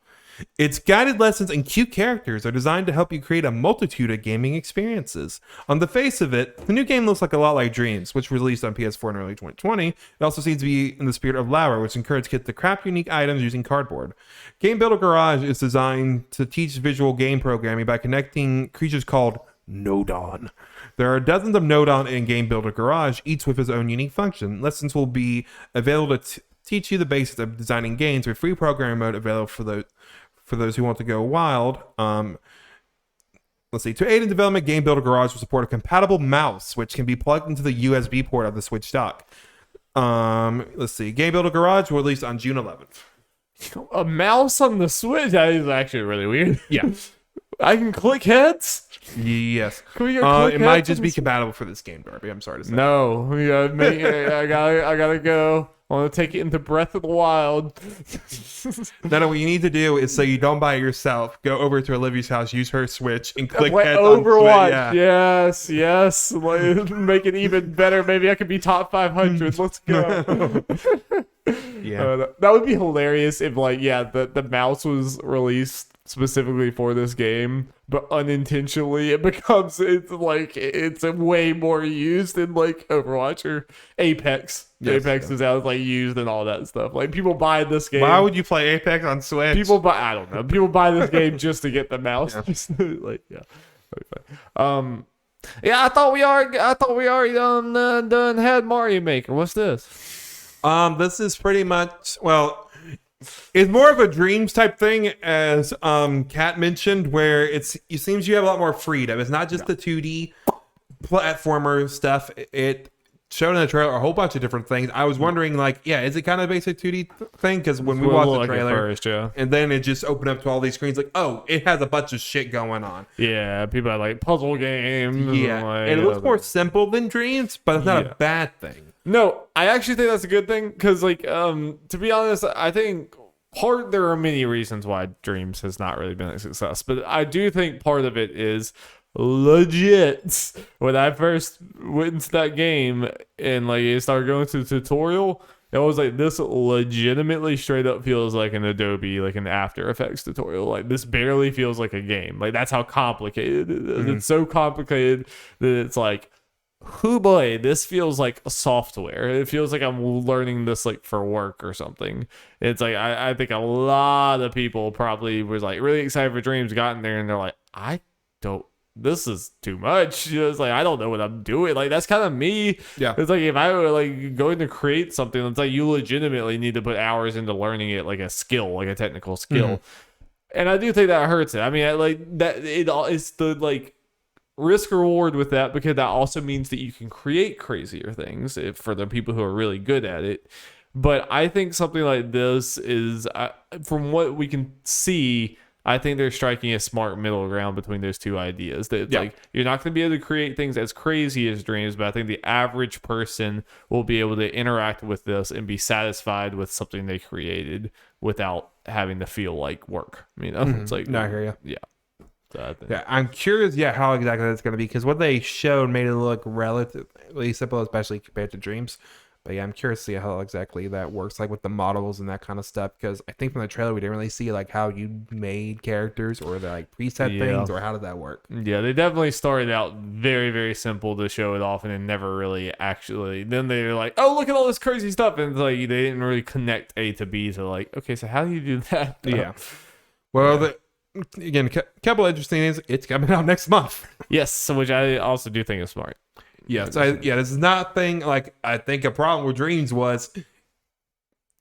Its guided lessons and cute characters are designed to help you create a multitude of gaming experiences. On the face of it, the new game looks like a lot like Dreams, which was released on PS4 in early 2020. It also seems to be in the spirit of Lauer, which encourages kids to craft unique items using cardboard. Game Builder Garage is designed to teach visual game programming by connecting creatures called Nodon. There are dozens of Nodon in Game Builder Garage, each with its own unique function. Lessons will be available to teach you the basics of designing games, with free programming mode available for those who want to go wild. Let's see. To aid in development, Game Builder Garage will support a compatible mouse, which can be plugged into the USB port of the Switch dock. Let's see. Game Builder Garage will release on June 11th. A mouse on the Switch? That is actually really weird. Yeah. I can click heads? Yes. It might just be compatible for this game, Darby. I'm sorry to say. No. We gotta make it, I gotta go. I want to take it into Breath of the Wild. No, what you need to do is, so you don't buy it yourself, go over to Olivia's house, use her Switch, and click heads Overwatch. on Switch. Yes. Like, make it even better. Maybe I could be top 500. Let's go. Yeah. That would be hilarious if, like, the mouse was released specifically for this game, but unintentionally it's way more used in like Overwatch or Apex. Yes, Apex is out like used and all that stuff. Like people buy this game. Why would you play Apex on Switch? I don't know. People buy this game just to get the mouse. Yeah. I thought we already done had Mario Maker. What's this? This is pretty much, well, it's more of a Dreams type thing, as Kat mentioned, where it seems you have a lot more freedom. It's not just the 2D platformer stuff. It showed in the trailer a whole bunch of different things. I was wondering, like, is it kind of a basic 2D thing? Because when we watched the trailer, and then it just opened up to all these screens, like, oh, it has a bunch of shit going on. Yeah, people are like puzzle games. Yeah, and it looks more simple than Dreams, but it's not a bad thing. No, I actually think that's a good thing because, like, to be honest, I think there are many reasons why Dreams has not really been a success, but I do think part of it is legit. When I first went into that game and like it started going through the tutorial, it was like, this legitimately straight up feels like an Adobe, like an After Effects tutorial. Like, this barely feels like a game. Like, that's how complicated it is. It's so complicated that it's like, oh boy, this feels like a software. It feels like I'm learning this like for work or something. It's like I think a lot of people probably was like really excited for Dreams, got in there and they're like, this is too much. It's like, I don't know what I'm doing. Like, that's kind of me. Yeah. It's like if I were like going to create something, it's like you legitimately need to put hours into learning it, like a skill, like a technical skill. And I do think that hurts it. I mean, it's the like risk reward with that, because that also means that you can create crazier things for the people who are really good at it. But I think something like this is, from what we can see, I think they're striking a smart middle ground between those two ideas. That it's like, you're not going to be able to create things as crazy as Dreams, but I think the average person will be able to interact with this and be satisfied with something they created without having to feel like work. You know, it's like, no, I hear you. Yeah. So I'm curious, how exactly that's going to be, because what they showed made it look relatively simple, especially compared to Dreams. But yeah, I'm curious to see how exactly that works, like with the models and that kind of stuff, because I think from the trailer we didn't really see like how you made characters or the like preset things, or how did that work. Yeah, they definitely started out very, very simple to show it off, and then never really actually, then they're like, oh, look at all this crazy stuff, and it's like they didn't really connect A to B to like, okay, so how do you do that? Yeah. Well, again, a couple of interesting things. It's coming out next month. Yes, which I also do think is smart. Yes, this is not a thing. Like, I think a problem with Dreams was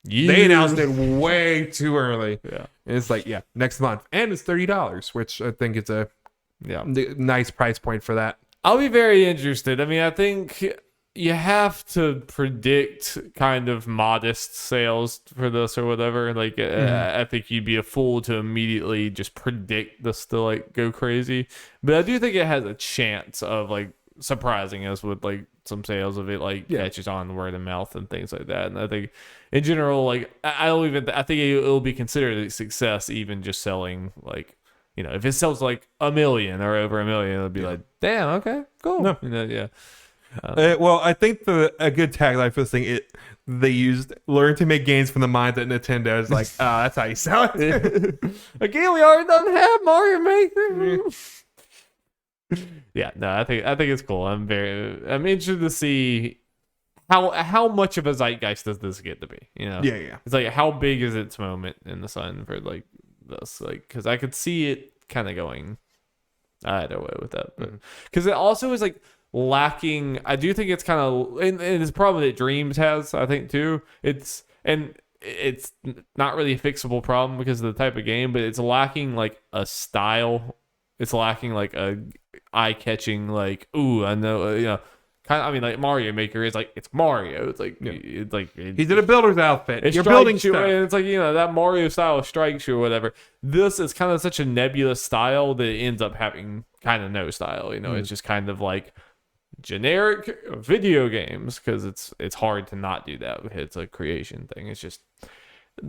they announced it way too early. Yeah, and it's like, next month, and it's $30, which I think is a nice price point for that. I'll be very interested. I mean, I think you have to predict kind of modest sales for this or whatever. Like, I think you'd be a fool to immediately just predict this to like go crazy. But I do think it has a chance of like surprising us with like some sales of it, like catches on word of mouth and things like that. And I think in general, like I don't even I think it'll be considered a success even just selling like, you know, if it sells like 1 million or over 1 million, it'll be like, damn, okay, cool. No. You know, yeah. Well, I think a good tagline for this thing, they used learn to make games from the mind that Nintendo is like, that's how you sell it. Again, we already done have Mario Maker. Yeah, no, I think it's cool. I'm interested to see how much of a zeitgeist does this get to be, you know? Yeah. It's like, how big is its moment in the sun for like this? Like, because I could see it kind of going either way with that, but because it also is like lacking. I do think it's kind of, and it's a problem that Dreams has, I think too. It's not really a fixable problem because of the type of game, but it's lacking like a style. It's lacking like a eye-catching, like, ooh, I know, you know, kind of. I mean, like Mario Maker is like, it's Mario. It's like, he did a builder's outfit. You're building stuff, and it's like, you know, that Mario style strikes you or whatever. This is kind of such a nebulous style that it ends up having kind of no style. You know, it's just kind of like generic video games because it's hard to not do that. It's a creation thing.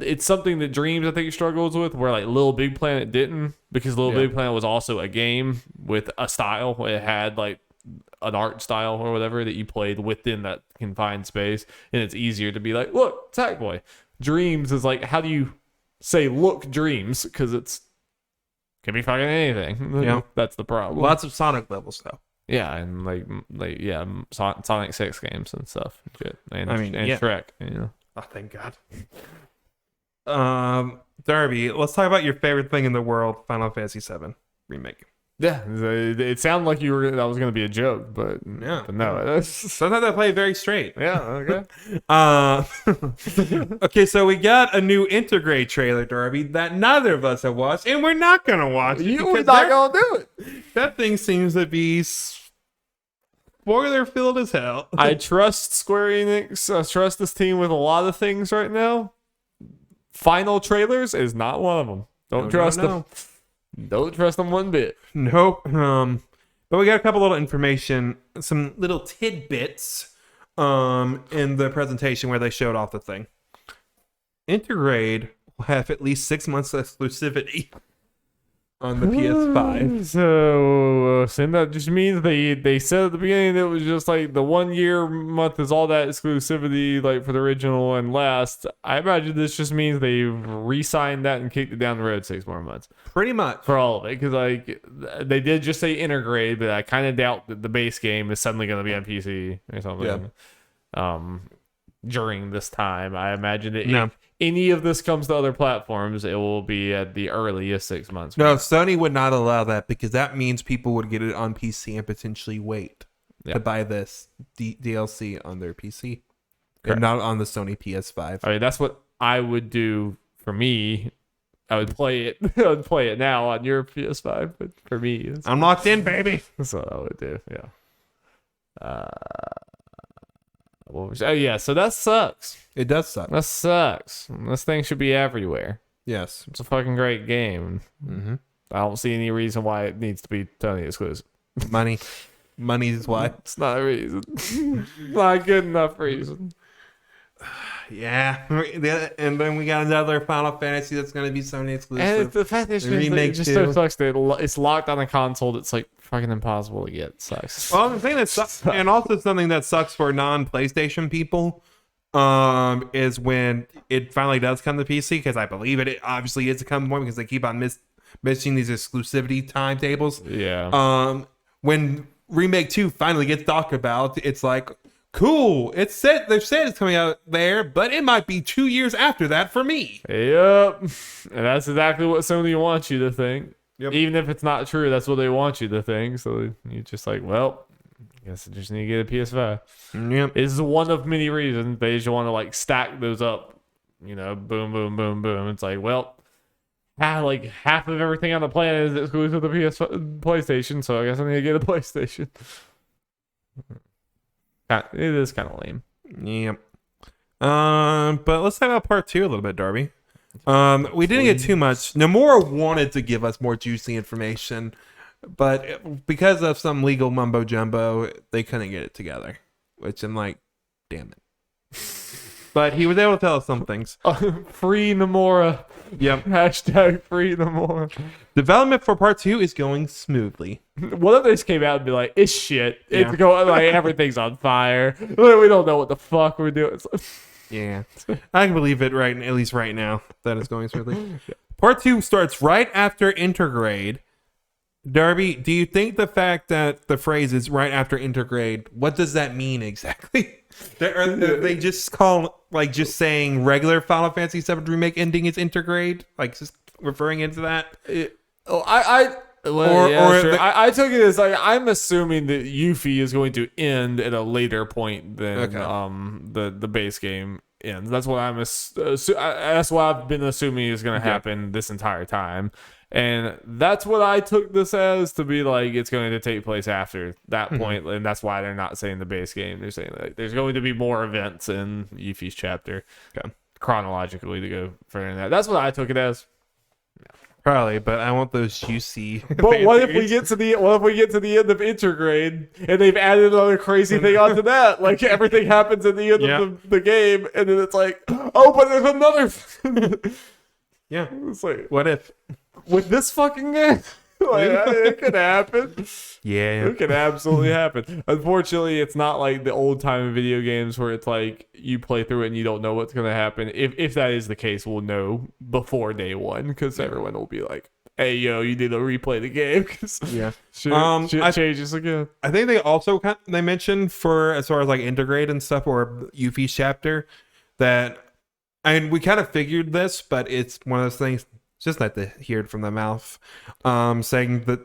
It's something that Dreams, I think, struggles with, where like Little Big Planet didn't, because Little Big Planet was also a game with a style. It had like an art style or whatever that you played within that confined space, and it's easier to be like, look, Sackboy. Dreams is like, how do you say look Dreams? Because can be fucking anything. Yeah, that's the problem. Lots of Sonic levels though. Yeah, and like Sonic 6 games and stuff. And Shrek. You know. Oh, thank God. Darby, let's talk about your favorite thing in the world, Final Fantasy VII Remake. Yeah, it sounded like that was going to be a joke, but no. Sometimes I play it very straight. Yeah, okay. Okay, so we got a new Intergrade trailer, Darby, that neither of us have watched, and we're not going to watch it. We're not going to do it. That thing seems to be spoiler-filled as hell. I trust Square Enix. I trust this team with a lot of things right now. Final trailers is not one of them. Don't trust them. Don't trust them one bit. Nope. But we got a couple little information, some little tidbits in the presentation where they showed off the thing. Intergrade will have at least 6 months exclusivity on the PS5. So that just means they said at the beginning that it was just like the 1 year month is all that exclusivity, like for the original and last. I imagine this just means they re-signed that and kicked it down the road 6 more months. Pretty much. For all of it, because like they did just say Intergrade, but I kind of doubt that the base game is suddenly going to be on PC or something. Yeah. During this time, I imagine that if any of this comes to other platforms, it will be at the earliest 6 months. No, Sony would not allow that because that means people would get it on PC and potentially wait to buy this DLC on their PC. Correct. And not on the Sony PS5. I mean, that's what I would do for me. I would play it. I would play it now on your PS5, but for me, I'm locked in, baby. That's what I would do. Yeah. So that sucks. It does suck. That sucks. This thing should be everywhere. Yes. It's a fucking great game. Mm-hmm. I don't see any reason why it needs to be Sony exclusive. Money is why. It's not a reason. Not a good enough reason. Yeah. And then we got another Final Fantasy that's going to be Sony exclusive. And the fact that it just so sucks that it's locked on a console that's like fucking impossible to get. It sucks. Well, the thing that sucks, and also something that sucks for non-PlayStation people, is when it finally does come to PC, because I believe it obviously is a coming point because they keep on missing these exclusivity timetables. Yeah. When Remake 2 finally gets talked about, it's like, cool. They've said it's coming out there, but it might be 2 years after that for me. Yep. And that's exactly what Sony wants you to think. Yep. Even if it's not true, that's what they want you to think. So you're just like, well, I guess I just need to get a PS5. Yep. It's one of many reasons. They just want to like stack those up. You know, boom, boom, boom, boom. It's like, well, like half of everything on the planet is exclusive to PlayStation, so I guess I need to get a PlayStation. It is kind of lame. Yep. But let's talk about part 2 a little bit, Darby. We didn't get too much. Nomura wanted to give us more juicy information But because of some legal mumbo jumbo, they couldn't get it together. Which I'm like, damn it. But he was able to tell us some things. Free Nomura. Yep. Hashtag free Nomura. Development for part 2 is going smoothly. What if they just came out and be like, it's shit. It's Yeah. going like everything's on fire. We don't know what the fuck we're doing. Yeah. I can believe it at least right now that it's going smoothly. Part 2 starts right after Intergrade. Darby, do you think the fact that the phrase is right after Intergrade, what does that mean exactly? Are they just just saying regular Final Fantasy VII Remake ending is Intergrade? Like just referring into that? I took it as like I'm assuming that Yuffie is going to end at a later point than the base game ends. That's what that's what I've been assuming is going to happen this entire time. And that's what I took this as, to be like it's going to take place after that point, and that's why they're not saying the base game. They're saying like there's going to be more events in Yuffie's chapter, chronologically, to go further than that. That's what I took it as. Probably, but I want those juicy. But what if we get to the end of Intergrade and they've added another crazy thing onto that? Like everything happens at the end of the game, and then it's like, oh, but there's another. Yeah, it's like, what if? With this fucking game, like, it could happen. Yeah, it could absolutely happen. Unfortunately, it's not like the old time video games where it's like you play through it and you don't know what's going to happen. If that is the case, we'll know before day one, because everyone will be like, "Hey, yo, you need to replay the game." Shit changes again. I think they also they mentioned, for as far as like Intergrade and stuff, or Yuffie's chapter, that, and we kind of figured this, but it's one of those things. Just not to hear it from the mouth, saying that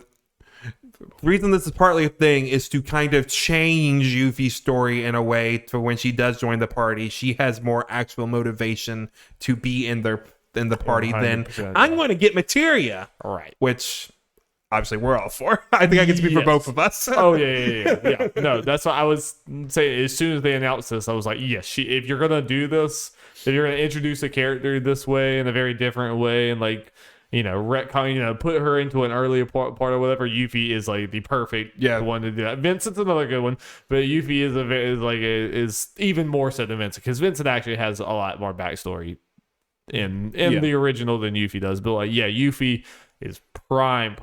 the reason this is partly a thing is to kind of change Yuffie's story in a way to when she does join the party, she has more actual motivation to be in the party than I'm going to get materia, right? Which obviously we're all for. I think I can speak for both of us. Oh yeah. No, that's what I was saying. As soon as they announced this, I was like, yes, if you're gonna do this, if you're gonna introduce a character this way, in a very different way, and like, retcon, put her into an earlier part or whatever, Yuffie is like the perfect one to do that. Vincent's another good one, but Yuffie is even more so than Vincent, because Vincent actually has a lot more backstory in the original than Yuffie does. But like, Yuffie is prime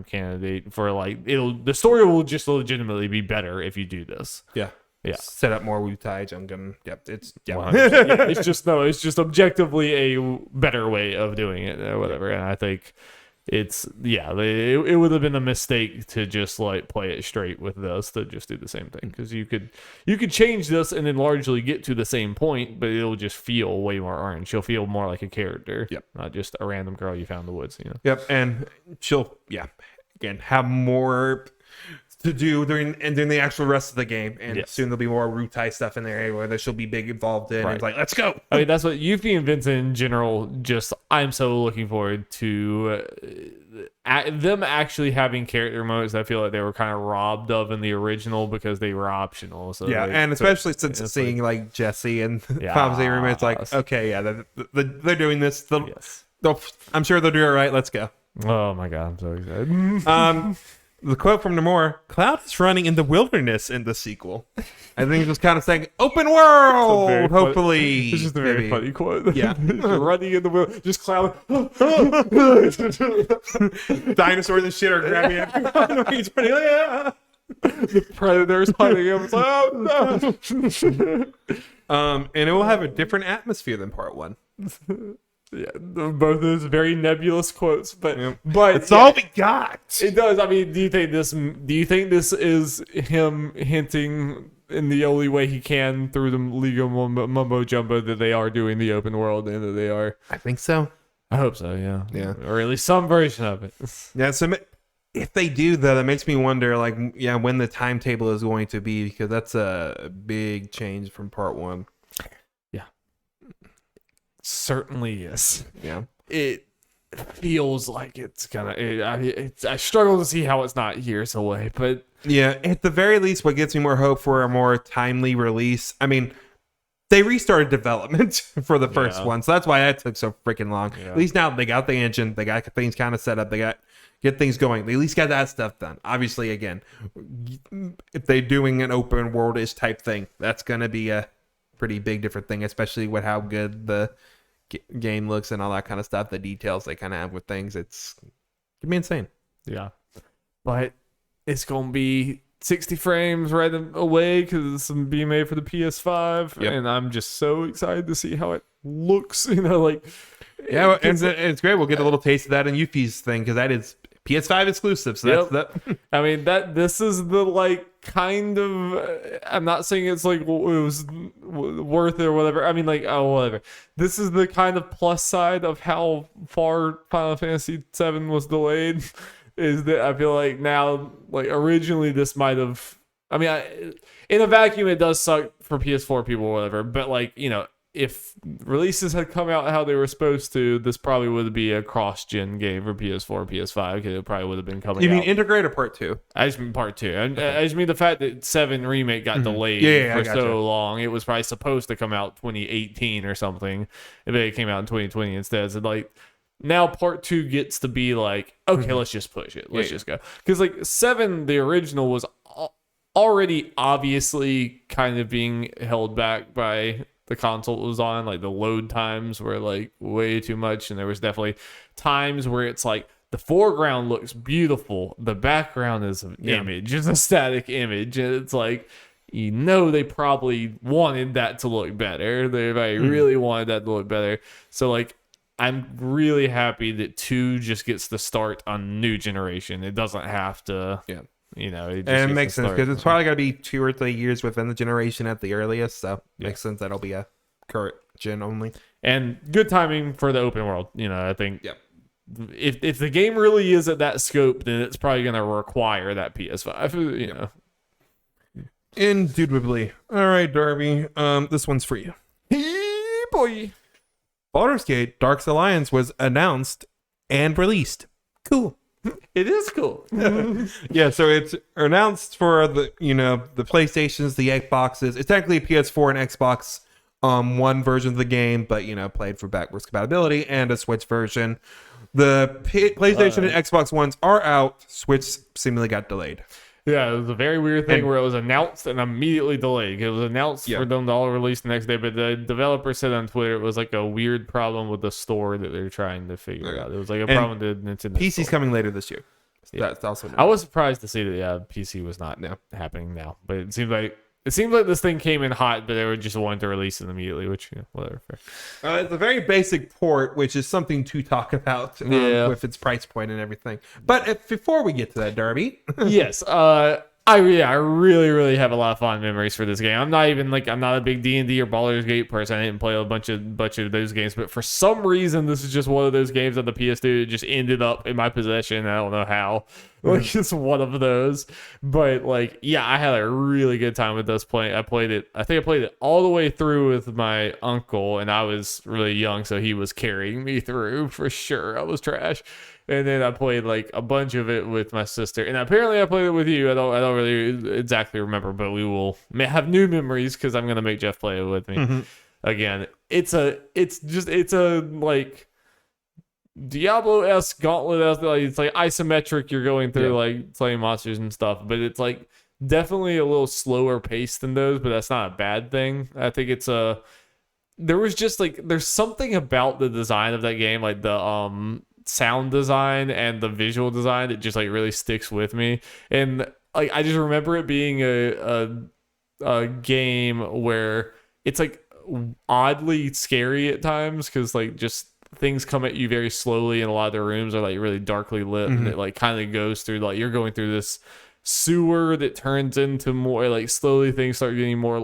candidate for like the story will just legitimately be better if you do this. Yeah. Set up more Wu-Tai Jungan. It's just objectively a better way of doing it or whatever. And I think it would have been a mistake to just like play it straight with this, to just do the same thing, because you could change this and then largely get to the same point, but it'll just feel way more earned. She'll feel more like a character, not just a random girl you found in the woods. And she'll again have more to do during the actual rest of the game, and soon there'll be more Wu-Tai stuff in there where she'll be big involved in. Right. It's like, let's go. I mean, that's what Yuffie and Vincent in general. I'm so looking forward to them actually having character moments that I feel like they were kind of robbed of in the original because they were optional. So and especially since seeing like Jesse and Final Fantasy Remake, it's like, okay, they're doing this. I'm sure they'll do it right. Let's go. Oh my god, I'm so excited. The quote from Nomura: "Cloud is running in the wilderness in the sequel." I think it was kind of saying open world. Hopefully, it's just a very funny quote. Yeah, running in the wilderness, just Cloud. Dinosaurs and shit are grabbing him. He's running. The predators hunting him. It's like, oh no. And it will have a different atmosphere than part 1. Yeah, both of those very nebulous quotes, but it's all we got. It does. I mean, do you think this is him hinting in the only way he can through the legal mumbo jumbo that they are doing the open world and that they are? I think so. I hope so. Yeah, or at least some version of it. Yeah. So if they do that makes me wonder, like, when the timetable is going to be, because that's a big change from part 1. Certainly is. Yeah. It feels like it's gonna. I struggle to see how it's not years away, but at the very least, what gets me more hope for a more timely release. I mean, they restarted development for the first Yeah. one, so that's why that took so freaking long. Yeah. At least now they got the engine, they got things kind of set up, they got get things going. They at least got that stuff done. Obviously, again, if they're doing an open world-ish type thing, that's gonna be a pretty big different thing, especially with how good the game looks and all that kind of stuff. The details they kind of have with things, it's gonna be insane. Yeah. But it's going to be 60 frames right away because it's being made for the PS5. Yep. And I'm just so excited to see how it looks. Like, Yeah, and it's great. We'll get a little taste of that in Yuffie's thing because that is PS5 exclusive. So that's that. I mean, this is the like kind of. I'm not saying it's like it was worth it or whatever. I mean, like, oh, whatever. This is the kind of plus side of how far Final Fantasy VII was delayed. Is that I feel like now, like originally, this might have. I mean, in a vacuum, it does suck for PS4 people or whatever. But like, if releases had come out how they were supposed to, this probably would be a cross-gen game for PS4 and PS5 because it probably would have been coming out. You mean Intergrade or Part 2? I just mean Part 2. I just mean the fact that 7 Remake got delayed for so long. It was probably supposed to come out 2018 or something. But it came out in 2020 instead. So, like, now Part 2 gets to be like, okay, let's just push it. Let's just go. Because, like, 7, the original, was already obviously kind of being held back by the console it was on. Like the load times were like way too much, and there was definitely times where it's like the foreground looks beautiful, the background is an image, it's a static image, and it's like they probably wanted that to look better. They really wanted that to look better. So like I'm really happy that 2 just gets to start on new generation. It doesn't have to it makes sense because it's probably going to be 2 or 3 years within the generation at the earliest. So makes sense that'll be a current gen only. And good timing for the open world. I think if the game really is at that scope, then it's probably going to require that PS5. Indubitably. All right, Darby. This one's for you. Hey, boy. Baldur's Gate Dark's Alliance was announced and released. Cool. It is cool. Yeah, so it's announced for the the PlayStations, the Xboxes. It's technically PS4 and Xbox One version of the game, but played for backwards compatibility, and a Switch version. The PlayStation and Xbox Ones are out. Switch seemingly got delayed. Yeah, it was a very weird thing where it was announced and immediately delayed. It was announced for them to all release the next day, but the developer said on Twitter it was like a weird problem with the store that they're trying to figure out. It was like a problem with the Nintendo PC's store. coming later this year. That's also I was surprised to see that PC was not happening now, but it seems like this thing came in hot, but they were just wanting to release it immediately, which whatever. It's a very basic port, which is something to talk about with its price point and everything. But before we get to that, Darby, yes, I really, really have a lot of fond memories for this game. I'm not a big D&D or Baldur's Gate person. I didn't play a bunch of those games, but for some reason, this is just one of those games on the PS2 that just ended up in my possession. I don't know how. Like, it's one of those. But, I had a really good time with this playing. I think I played it all the way through with my uncle, and I was really young, so he was carrying me through for sure. I was trash. And then I played a bunch of it with my sister, and apparently I played it with you. I don't really exactly remember, but we will have new memories because I'm gonna make Jeff play it with me again. It's a Diablo-esque Gauntlet. It's like isometric. You're going through slaying monsters and stuff, but it's definitely a little slower paced than those. But that's not a bad thing. I think there's something about the design of that game, like the sound design and the visual design that just really sticks with me. And I just remember it being a game where it's oddly scary at times because just things come at you very slowly, and a lot of the rooms are really darkly lit, and it kind of goes through you're going through this sewer that turns into more slowly things start getting more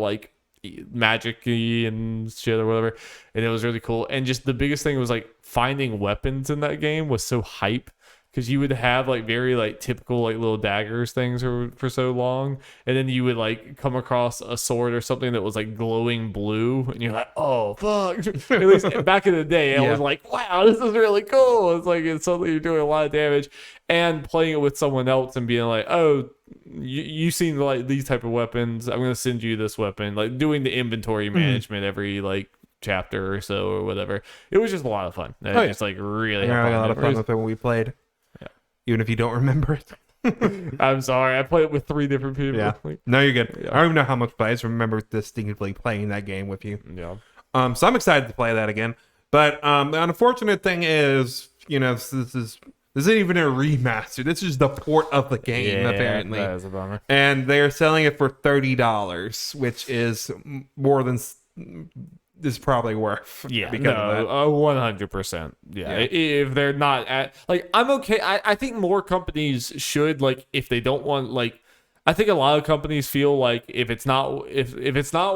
magic-y and shit or whatever, and it was really cool. And just the biggest thing was finding weapons in that game was so hype because you would have like very like typical like little daggers things for so long, and then you would like come across a sword or something that was like glowing blue, and you're like, oh fuck. At least back in the day, I was like, wow, this is really cool. It's like it's something you're doing a lot of damage, and playing it with someone else and being like, oh, you seem to like these type of weapons. I'm gonna send you this weapon. Like doing the inventory management every like chapter or so or whatever. It was just a lot of fun. It's like really had a lot of fun with it when we played. Yeah. Even if you don't remember it. I'm sorry. I played it with 3 different people. Yeah. No, you're good. Yeah. I don't even know how much, but I just remember distinctly playing that game with you. Yeah. So I'm excited to play that again. But the unfortunate thing is, this isn't even a remaster. This is the port of the game, apparently. That is a bummer. And they're selling it for $30, which is more than is probably worth. Yeah, because of that. 100%. Yeah. If they're not at, like, I'm okay. I think more companies should, like, if they don't want, like, I think a lot of companies feel like if it's not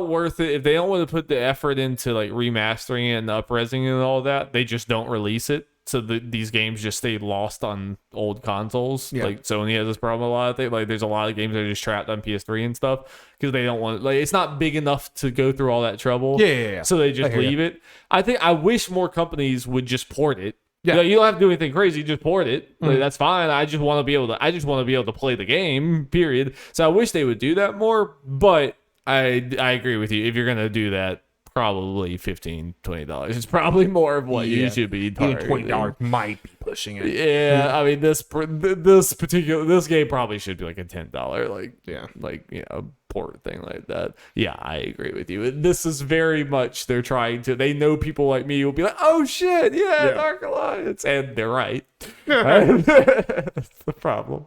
worth it, if they don't want to put the effort into like remastering it and up-resing it and all that, they just don't release it. So these games just stay lost on old consoles. Yeah. Like Sony has this problem a lot of things. Like there's a lot of games that are just trapped on PS3 and stuff because they don't want, like, it's not big enough to go through all that trouble. Yeah. So they just leave it. I wish more companies would just port it. Yeah, you don't have to do anything crazy. Just port it. Like, that's fine. I just want to be able to play the game. Period. So I wish they would do that more. But I agree with you. If you're gonna do that, probably $15-$20. It's probably more of what you should be targeting. Even $20 might be pushing it. Yeah, I mean this game probably should be like a $10 port thing like that. Yeah, I agree with you. This is very much they're trying to. They know people like me will be like, oh shit, Dark Alliance, and they're right. That's the problem.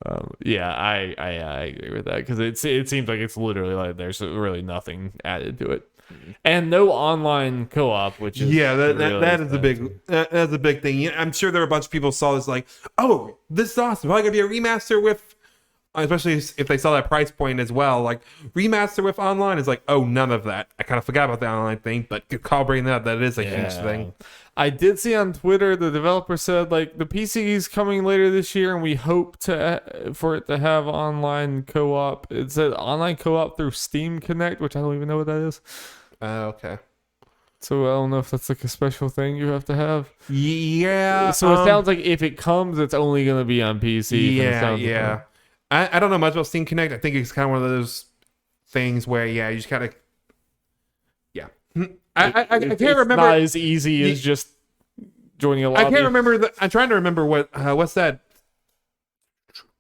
I agree with that because it seems like it's literally like there's really nothing added to it, and no online co-op, which is that is that's a big thing. I'm sure there are a bunch of people saw this like, oh, this is awesome. Probably gonna be a remaster with, especially if they saw that price point as well, like remaster with online is like, oh, none of that. I kind of forgot about the online thing, but good call bringing that. That is a huge thing. I did see on Twitter the developer said like the PC is coming later this year, and we hope for it to have online co-op. It said online co-op through Steam Connect, which I don't even know what that is. Okay. So I don't know if that's like a special thing you have to have. Yeah. So it sounds like if it comes, it's only going to be on PC. Yeah. I don't know much about Steam Connect. I think it's kind of one of those things where you just kind of I can't remember. Not as easy as just joining a lobby. I can't remember. I'm trying to remember what's that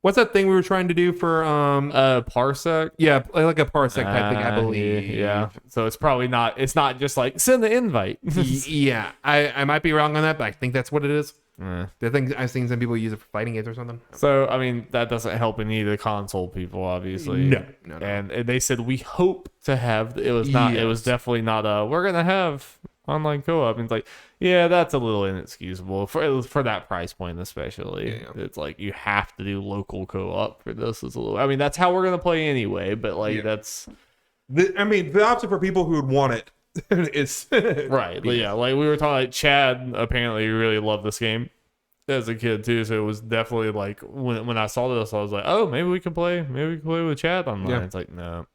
thing we were trying to do for Parsec. Yeah, like a Parsec type thing, I believe. Yeah. So it's probably not. It's not just like send the invite. Yeah, I might be wrong on that, but I think that's what it is. I think I've seen some people use it for fighting games or something. So I mean that doesn't help any of the console people, obviously. No. And they said we hope to have. It was not. Yes. It was definitely not. We're gonna have online co-op. And it's like, yeah, that's a little inexcusable for that price point, especially. Yeah. It's like you have to do local co-op for this. Is a little. I mean, that's how we're gonna play anyway. But like that's. The option for people who would want it. It's right. Yeah, like we were talking, like Chad apparently really loved this game as a kid too, so it was definitely like when I saw this I was like, oh, maybe we can play with Chad online. Yeah. It's like no,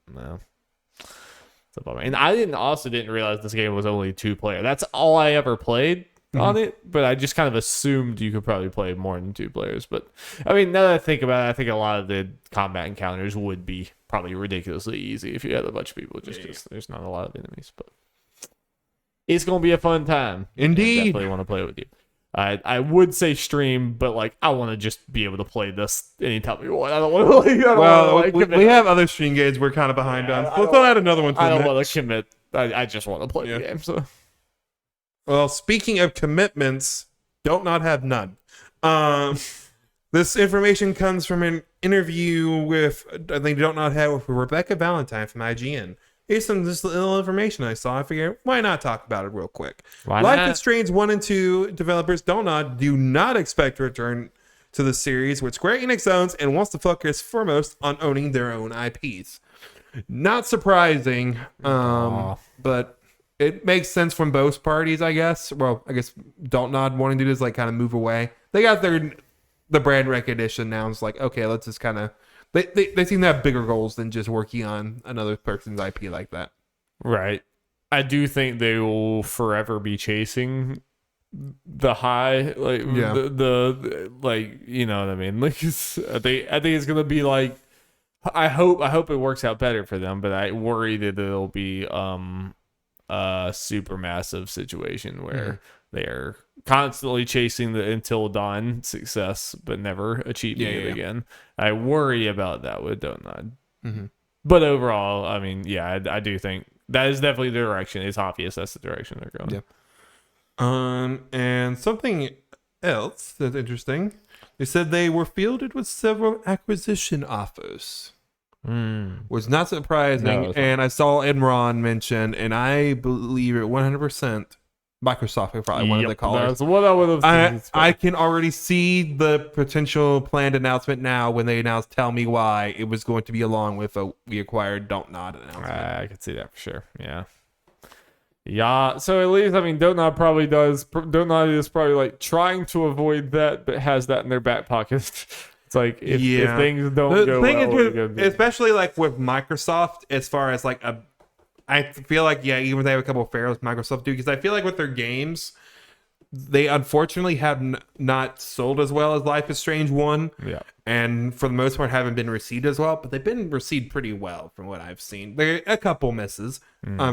it's a bummer. And I didn't realize this game was only 2-player. That's all I ever played on it, but I just kind of assumed you could probably play more than 2 players. But I mean, now that I think about it, I think a lot of the combat encounters would be probably ridiculously easy if you had a bunch of people, just because there's not a lot of enemies. But it's gonna be a fun time. Indeed. I definitely want to play it with you. I would say stream, but like I want to just be able to play this anytime we want. I don't want to. We have other stream games we're kind of behind on. Let's add another one. I don't want to commit. I just want to play the game. So, well, speaking of commitments, Dontnod have none. This information comes from an interview with Dontnod had with Rebecca Valentine from IGN. Here's some just little information I saw. I figured, why not talk about it real quick? Life is Strange 1 and 2 developers Dontnod do not expect to return to the series, which Square Enix owns and wants to focus foremost on owning their own IPs. Not surprising, but it makes sense from both parties, I guess. Well, I guess Dontnod wanting to do is like kind of move away. they got the brand recognition now. It's like, okay, let's just kind of they seem to have bigger goals than just working on another person's IP like that. Right. I do think they will forever be chasing the high, like the like, you know what I mean? Like, I think it's gonna be like, I hope it works out better for them, but I worry that it'll be a super massive situation where they're constantly chasing the Until Dawn success but never achieving it again. I worry about that with Dontnod. But overall, I mean, I do think that is definitely the direction. It's obvious that's the direction they're going. And something else that's interesting, they said they were fielded with several acquisition offers. Was not surprising. No, and I saw Enron mentioned, and I believe it 100%. Microsoft are probably one of the callers. That's what I would have. I can already see the potential planned announcement now when they tell me why it was going to be along with we acquired Dontnod announcement. I can see that for sure. Yeah. So at least, I mean, Dontnod probably does. Dontnod is probably like trying to avoid that, but has that in their back pocket. It's like if things don't go well, especially like with Microsoft, as far as like I feel like even they have a couple of fails Microsoft do, because I feel like with their games, they unfortunately have not sold as well as Life is Strange 1. And for the most part haven't been received as well, but they've been received pretty well from what I've seen. There are a couple misses,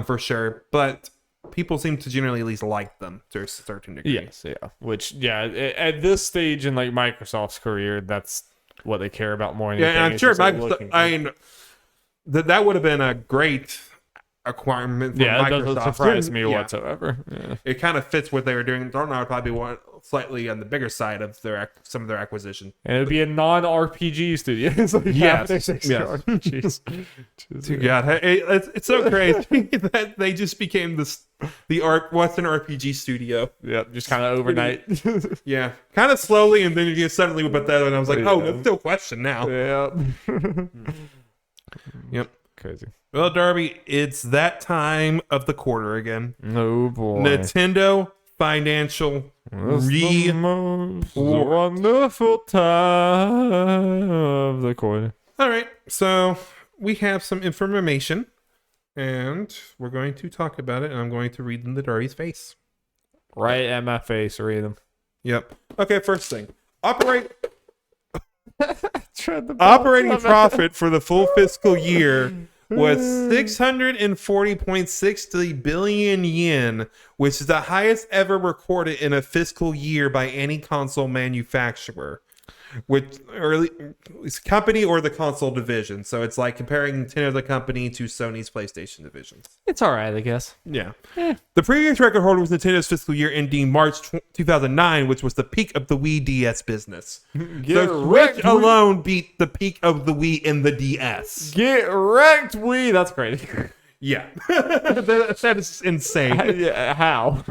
for sure, but people seem to generally at least like them to a certain degree. Yes, which at this stage in like Microsoft's career, that's what they care about more than anything. And I'm sure Microsoft, I mean, that would have been a great acquirement from Microsoft. It doesn't surprise me whatsoever. It kind of fits what they were doing. Dontnod probably want slightly on the bigger side of some of their acquisition, and it'd be a non-RPG studio. It's like RPGs. God, it's so crazy that they just became the Western RPG studio. Just kind of overnight. Kind of slowly, and then you suddenly with Bethesda, and I was like, oh, that's still a question now. Crazy. Well, Darby, it's that time of the quarter again. Oh boy. Nintendo financial the most wonderful time of the quarter. All right, so we have some information, and we're going to talk about it, and I'm going to read them to Darby's face. Right at my face, read them. Yep. Okay, first thing. Operating Operating profit for the full fiscal year was 640.63 billion yen, which is the highest ever recorded in a fiscal year by any console manufacturer, or at least company or the console division. So it's like comparing Nintendo the company to Sony's PlayStation division. It's all right, I guess. The previous record holder was Nintendo's fiscal year ending March 2009, which was the peak of the Wii DS business. So Switch alone beat the peak of the Wii in the DS. Get wrecked, Wii. That's crazy. That is insane. How?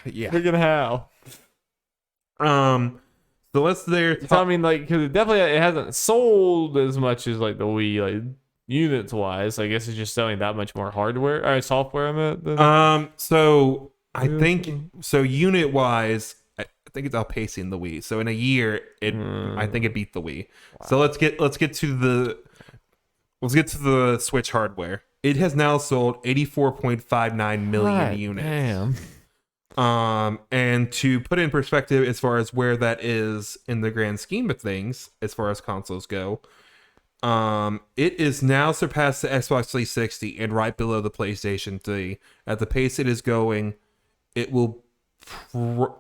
Freaking how? So let's I mean, like, because it hasn't sold as much as like the Wii, like units wise. I guess it's just selling that much more hardware or software. So I think unit wise, I think it's outpacing the Wii. So in a year, I think it beat the Wii. Wow. So let's get to the Switch hardware. It has now sold 84.59 million units. Damn. And to put it in perspective as far as where that is in the grand scheme of things, as far as consoles go, it is now surpassed the Xbox 360 and right below the PlayStation 3. At the pace it is going, it will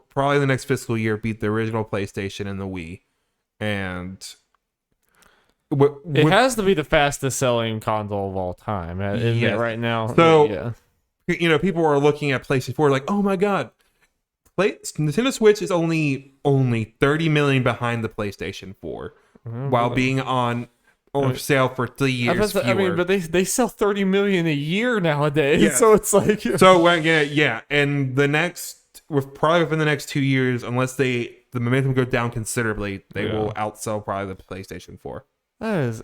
probably the next fiscal year beat the original PlayStation and the Wii. And it has to be the fastest selling console of all time, isn't it, right now? So, people are looking at PlayStation 4 like, oh my god, Nintendo Switch is only 30 million behind the PlayStation 4, while being on sale for 3 years fewer. I mean, but they sell 30 million a year nowadays, so it's like... and probably within the next 2 years, unless the momentum goes down considerably, they will outsell probably the PlayStation 4. That is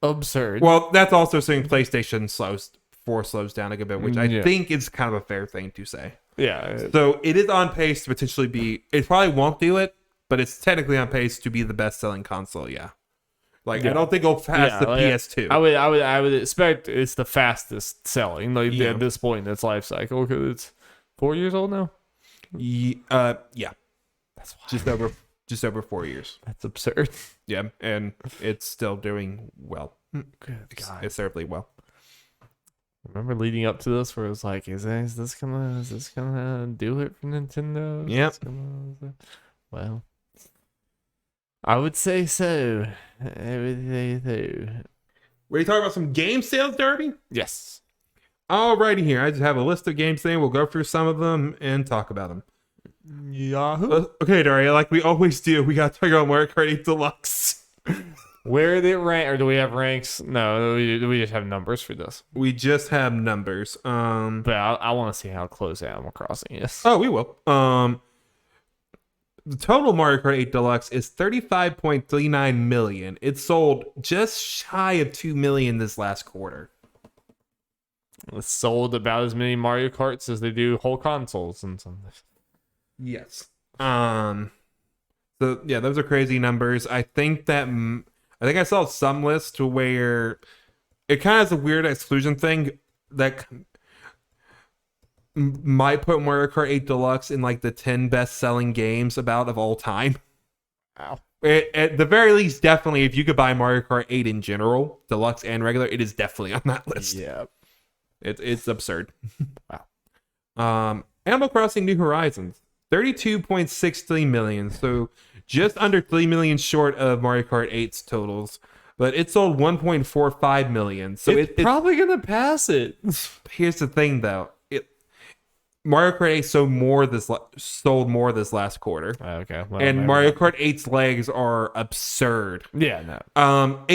absurd. Well, that's also saying PlayStation slows down a good bit, which I think is kind of a fair thing to say. Yeah. So it is on pace to potentially be. It probably won't do it, but it's technically on pace to be the best-selling console. Yeah. Like I don't think it'll pass the PS2. I would expect it's the fastest selling at this point in its life cycle because it's 4 years old now. Yeah. That's wild. Just over 4 years. That's absurd. Yeah, and it's still doing well. Good God. Absurdly well. Remember leading up to this where it was like, is this gonna do it for Nintendo? Yep. Well, I would say so. I would say so. Ready to talk about some game sales, Derby? Yes. Alrighty here. I just have a list of games today. We'll go through some of them and talk about them. Yahoo. Okay, Daria, like we always do, we got to talk about Mario Kart 8 Deluxe. Where are they ranked? Or do we have ranks? No, we just have numbers for this. We just have numbers. But I want to see how close Animal Crossing is. Oh, we will. The total Mario Kart 8 Deluxe is 35.39 million. It sold just shy of 2 million this last quarter. It's sold about as many Mario Karts as they do whole consoles and something. Yes. So yeah, those are crazy numbers. I think I saw some list to where it kind of has a weird exclusion thing that might put Mario Kart 8 Deluxe in like the 10 best-selling games of all time. Wow. At the very least, definitely, if you could buy Mario Kart 8 in general, Deluxe and regular, it is definitely on that list. Yeah. It's absurd. Wow. Animal Crossing New Horizons, 32.63 million, so just under 3 million short of Mario Kart 8's totals, but it sold 1.45 million. So it's probably gonna pass it. Here's the thing, though. Mario Kart 8 sold more this last quarter. Okay. Well, and Mario Kart 8's legs are absurd. Yeah, no.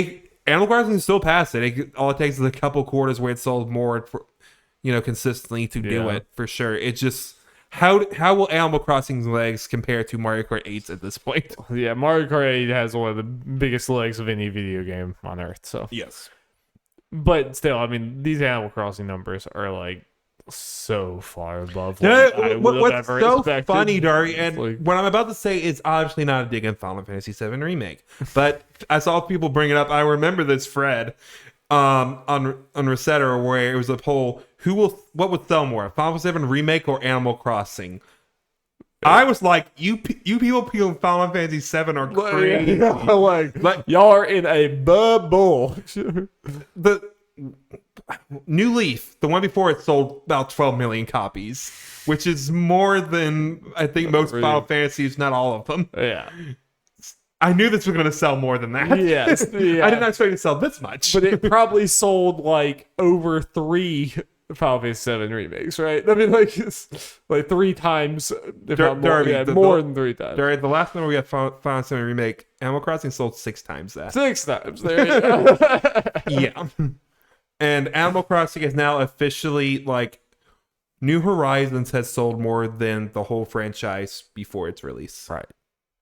Animal Crossing still passed it. All it takes is a couple quarters where it sold more, consistently to do it for sure. It's just how will Animal Crossing's legs compare to Mario Kart 8's at this point? Yeah, Mario Kart 8 has one of the biggest legs of any video game on Earth. So yes, but still, I mean, these Animal Crossing numbers are like so far above what I would have ever expected. Funny, Dari, and what I'm about to say is obviously not a dig on Final Fantasy VII Remake, but I saw people bring it up. I remember this thread on Resetter where it was a poll: what would sell more, Final Fantasy VII Remake or Animal Crossing? I was like, you people playing Final Fantasy VII are crazy. like y'all are in a bubble. The New Leaf, the one before it, sold about 12 million copies, which is more than I think most Final Fantasies, not all of them. Yeah. I knew this was going to sell more than that. Yes. Yeah. I did not expect it to sell this much. But it probably sold like over 3 Final Fantasy VII remakes, right? I mean, like, it's like 3 times, if not more, more than 3 times. During the last number we got Final Fantasy VII Remake, Animal Crossing sold 6 times that. 6 times. There you go. Yeah. And Animal Crossing is now officially, like, New Horizons has sold more than the whole franchise before its release. Right.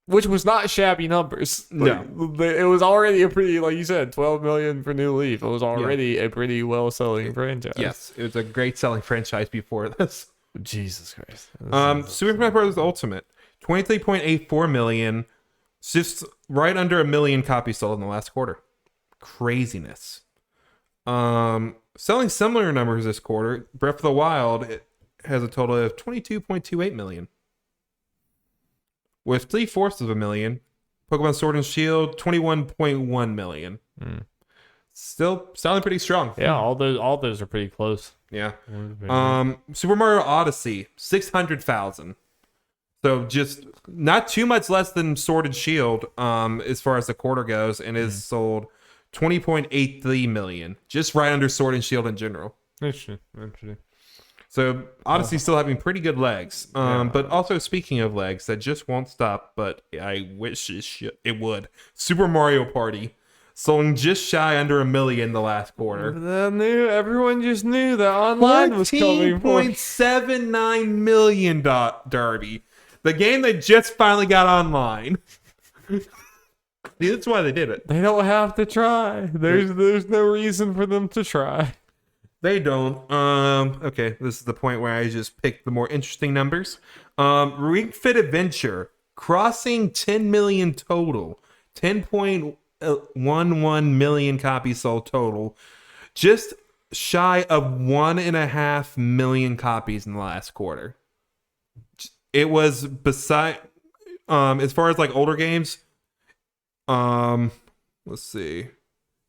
Which was not shabby numbers. No. It was already a pretty, like you said, 12 million for New Leaf. It was already a pretty well-selling franchise. Yes, it was a great selling franchise before this. Jesus Christ. Super Smash Bros. Ultimate, 23.84 million, just right under 1 million copies sold in the last quarter. Craziness. Selling similar numbers this quarter, Breath of the Wild, it has a total of 22.28 million. With 3/4 of a million, Pokemon Sword and Shield, 21.1 million. Still sounding pretty strong. Yeah, all those are pretty close. Yeah. Super Mario Odyssey, 600,000. So just not too much less than Sword and Shield, as far as the quarter goes, and is sold 20.83 million, just right under Sword and Shield in general. Interesting. So Odyssey still having pretty good legs. But also speaking of legs, that just won't stop, but I wish it would. Super Mario Party, selling just shy under 1 million the last quarter. Everyone just knew that online was coming. 14.79 million, Darby. The game that just finally got online. See, that's why they did it. They don't have to try. There's no reason for them to try. They don't. Okay, this is the point where I just picked the more interesting numbers. Ring Fit Adventure crossing 10 million total. 10.11 million copies sold total. Just shy of 1.5 million copies in the last quarter. It was beside as far as like older games, let's see.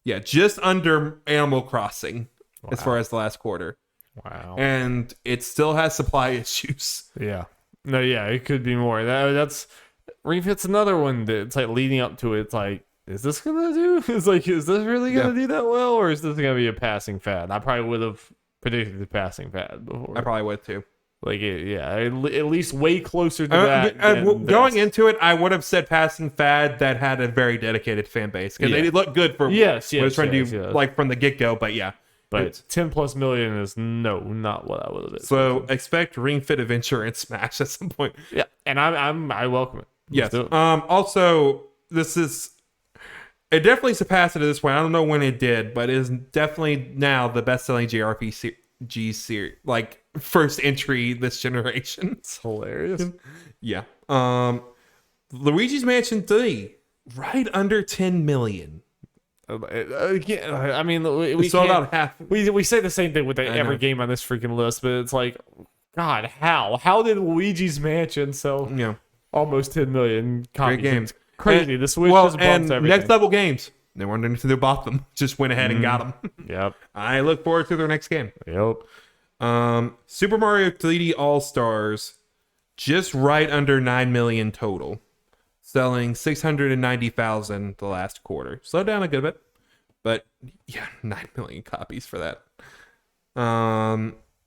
Yeah, just under Animal Crossing. Wow. As far as the last quarter. Wow. And it still has supply issues. Yeah. No, yeah, it could be more. That's Ring Fit's another one that it's like leading up to it. It's like, is this gonna do? It's like, is this really gonna do that well, or is this gonna be a passing fad? I probably would have predicted the passing fad before. I probably would too. Like, at least way closer to that. Going into it, I would have said passing fad that had a very dedicated fan base because they look good for what it's trying to do, like from the get go. But yeah. But 10+ million is not what I would have. So expect Ring Fit Adventure and Smash at some point. Yeah, and I welcome it. Yes. Also, it definitely surpassed it at this point. I don't know when it did, but it is definitely now the best-selling JRPG series, like first entry this generation. It's hilarious. Yeah. Luigi's Mansion 3, right under 10 million. I mean, we sold out half. We say the same thing with every game on this freaking list, but it's like, God, how did Luigi's Mansion sell almost 10 million copies? Great games, crazy. The Switch just bumps everything. Next Level Games, they weren't anything to bought them, just went ahead and got them. Yep. I look forward to their next game. Yep. Super Mario 3D All Stars, just right under 9 million total. Selling 690,000 the last quarter. Slowed down a good bit. But yeah, 9 million copies for that.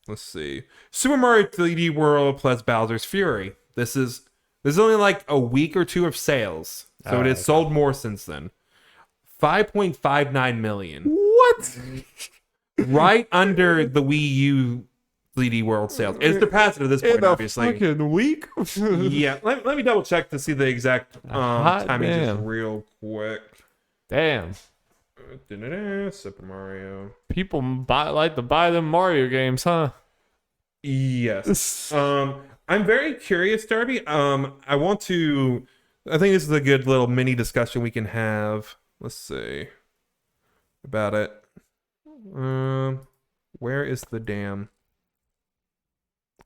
Let's see. Super Mario 3D World plus Bowser's Fury. This is only like a week or two of sales. So it has sold more since then. 5.59 million. What? Right under the Wii U 3D World sales. It's surpassed it at this point, obviously. Fucking week? Yeah. Let me double check to see the exact timing just real quick. Damn. Super Mario. People like to buy them Mario games, huh? Yes. I'm very curious, Darby. I think this is a good little mini discussion we can have. Let's see about it. Where is the dam?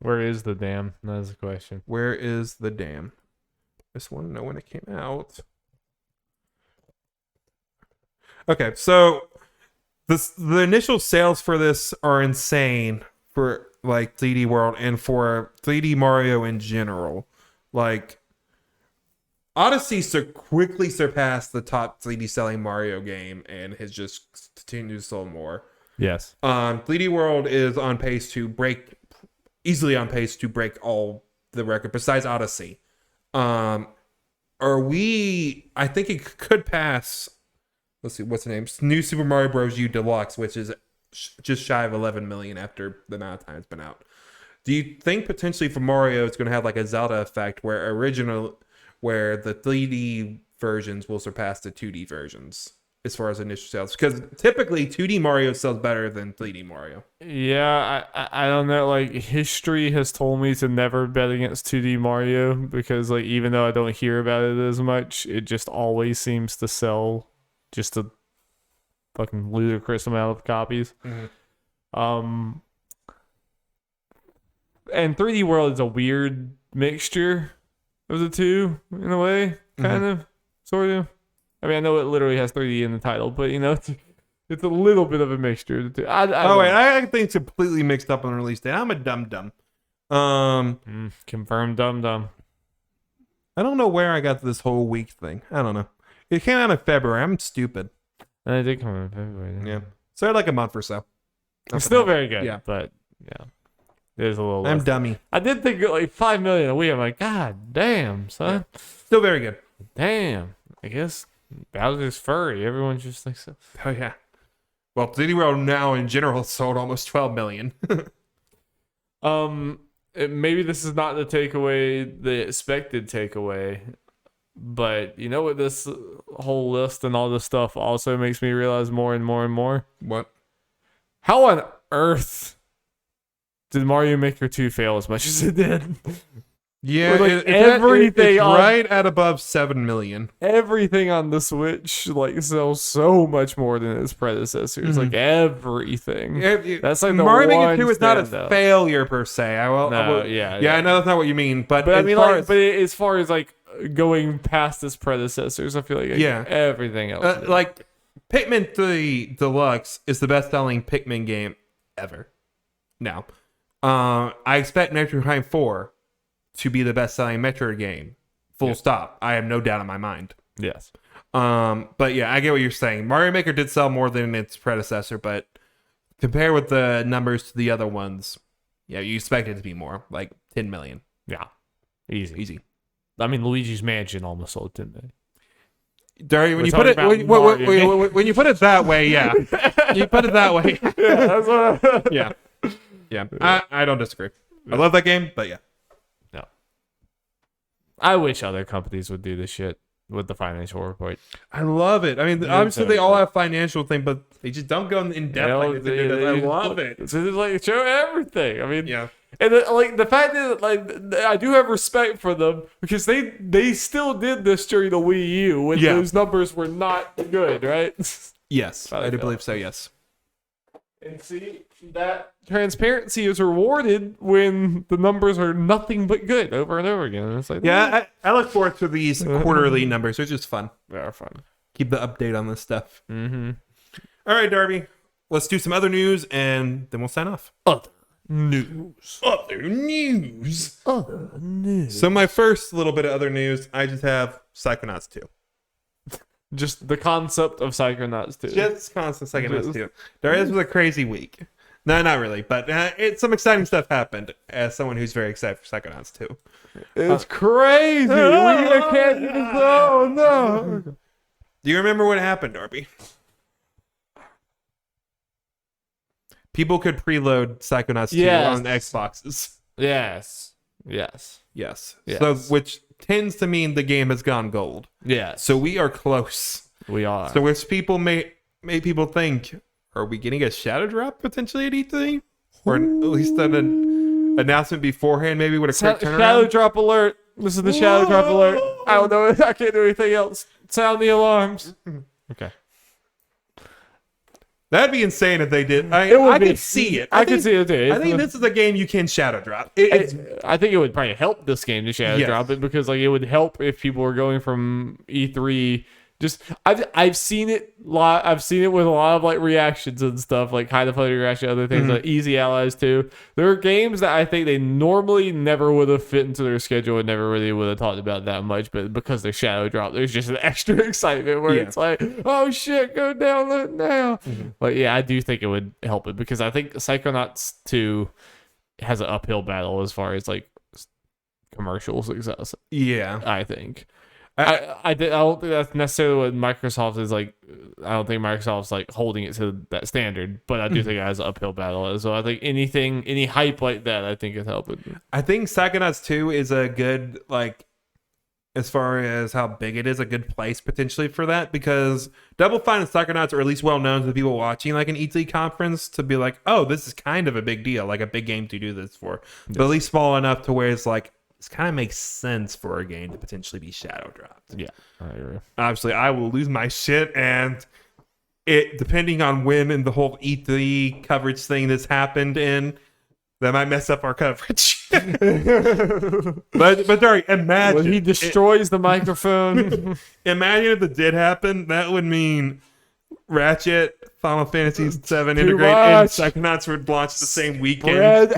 Where is the dam? That's the question. Where is the dam? I just want to know when it came out. Okay, so the initial sales for this are insane for like 3D World and for 3D Mario in general. Like Odyssey quickly surpassed the top 3D selling Mario game and has just continued to sell more. Yes. 3D World is easily on pace to break all the record besides Odyssey. I think it could pass. Let's see, what's the name? New Super Mario Bros. U Deluxe, which is just shy of 11 million after the amount of time it's been out. Do you think potentially for Mario it's going to have like a Zelda effect where the 3D versions will surpass the 2D versions as far as initial sales? Because typically 2D Mario sells better than 3D Mario. Yeah, I don't know. Like, history has told me to never bet against 2D Mario because, like, even though I don't hear about it as much, it just always seems to sell just a fucking ludicrous amount of copies. Mm-hmm. And 3D World is a weird mixture of the two in a way, kind of, sort of. I mean, I know it literally has 3D in the title, but it's a little bit of a mixture of the two. I think it's completely mixed up on the release date. I'm a dum-dum. Confirmed dum-dum. I don't know where I got this whole week thing. I don't know. It came out in February. I'm stupid. And it did come out in February. Yeah. So like a month or so. It's still very good. Yeah. But, yeah. There's a little I'm less. dummy. I did think like 5 million a week. I'm like, God damn, son. Yeah. Still very good. Damn. I guess Bowser's furry. Everyone's just like so. Oh, yeah. Well, 3D World now in general sold almost 12 million. Maybe this is not the expected takeaway, but you know what this whole list and all this stuff also makes me realize more and more and more? What? How on earth did Mario Maker 2 fail as much as it did? Yeah, With, like, it's everything right at above 7 million. Everything on the Switch like sells so much more than its predecessors. Like everything. That's like the Mario Maker one 2 is not a standout. failure per se. I know that's not what you mean, but I as mean, far like, but as far as like going past its predecessors, I feel like everything else. like Pikmin 3 Deluxe is the best-selling Pikmin game ever. Now, I expect Metroid Prime 4 to be the best-selling Metroid game. Full stop. I have no doubt in my mind. Yes. But yeah, I get what you're saying. Mario Maker did sell more than its predecessor, but compared with the numbers to the other ones, yeah, you expect it to be more, like 10 million. Yeah. Easy. Easy. I mean, Luigi's Mansion almost sold 10 million. Dari, when you put it that way, yeah. You put it that way. Yeah, that's what Yeah. I don't disagree. I love that game, but yeah. No. I wish other companies would do this shit with the financial report. I love it. I mean, obviously they all have financial thing, but they just don't go in depth like they do. I love it. It's like show everything. I mean, yeah. And like the fact that like I do have respect for them because they still did this during the Wii U when those numbers were not good, right? Yes, I do believe so. Yes. And see, that transparency is rewarded when the numbers are nothing but good over and over again. And it's like, I look forward to these quarterly numbers. They're just fun. They are fun. Keep the update on this stuff. Mm-hmm. All right, Darby. Let's do some other news, and then we'll sign off. Other news. So my first little bit of other news, I just have Psychonauts 2. Just the concept of Psychonauts 2. Just concept of Psychonauts 2. This was a crazy week. No, not really, but some exciting stuff happened as someone who's very excited for Psychonauts 2. It's crazy. We can't even. Oh no. Do you remember what happened, Darby? People could preload Psychonauts 2 on Xboxes. Yes. So, which tends to mean the game has gone gold. Yeah. So we are close. We are. So which people made people think, are we getting a shadow drop potentially at E3? Or at least an announcement beforehand, maybe with a quick turnaround? Shadow drop alert. This is the shadow drop alert. I don't know. I can't do anything else. Sound the alarms. Okay. That'd be insane if they did. I could see it. I could see it too. I think this is a game you can shadow drop. I think it would probably help this game to shadow drop it because like it would help if people were going from E3. Just I've seen it I've seen it with a lot of like reactions and stuff, like kind of funny reaction, other things like Easy Allies too. There are games that I think they normally never would have fit into their schedule and never really would have talked about that much, but because they're shadow drop, there's just an extra excitement where it's like, oh shit, go download now. But yeah, I do think it would help it because I think Psychonauts 2 has an uphill battle as far as like commercial success. Yeah, I think. I don't think that's necessarily what Microsoft is like. I don't think Microsoft's like holding it to that standard, but I do think it has an uphill battle. So I think any hype like that, I think is helping. I think Psychonauts 2 is a good, like, as far as how big it is, a good place potentially for that, because Double Fine and Psychonauts are at least well known to the people watching like an E3 conference to be like, oh, this is kind of a big deal, like a big game to do this for, but at least small enough to where it's like, this kind of makes sense for a game to potentially be shadow dropped. Yeah, I agree. Obviously, I will lose my shit, and it depending on when in the whole E3 coverage thing that's happened in, that might mess up our coverage. but Dari, imagine when he destroys the microphone. Imagine if it did happen. That would mean Ratchet, Final Fantasy VII Intergrade, and Psychonauts would launch the same weekend.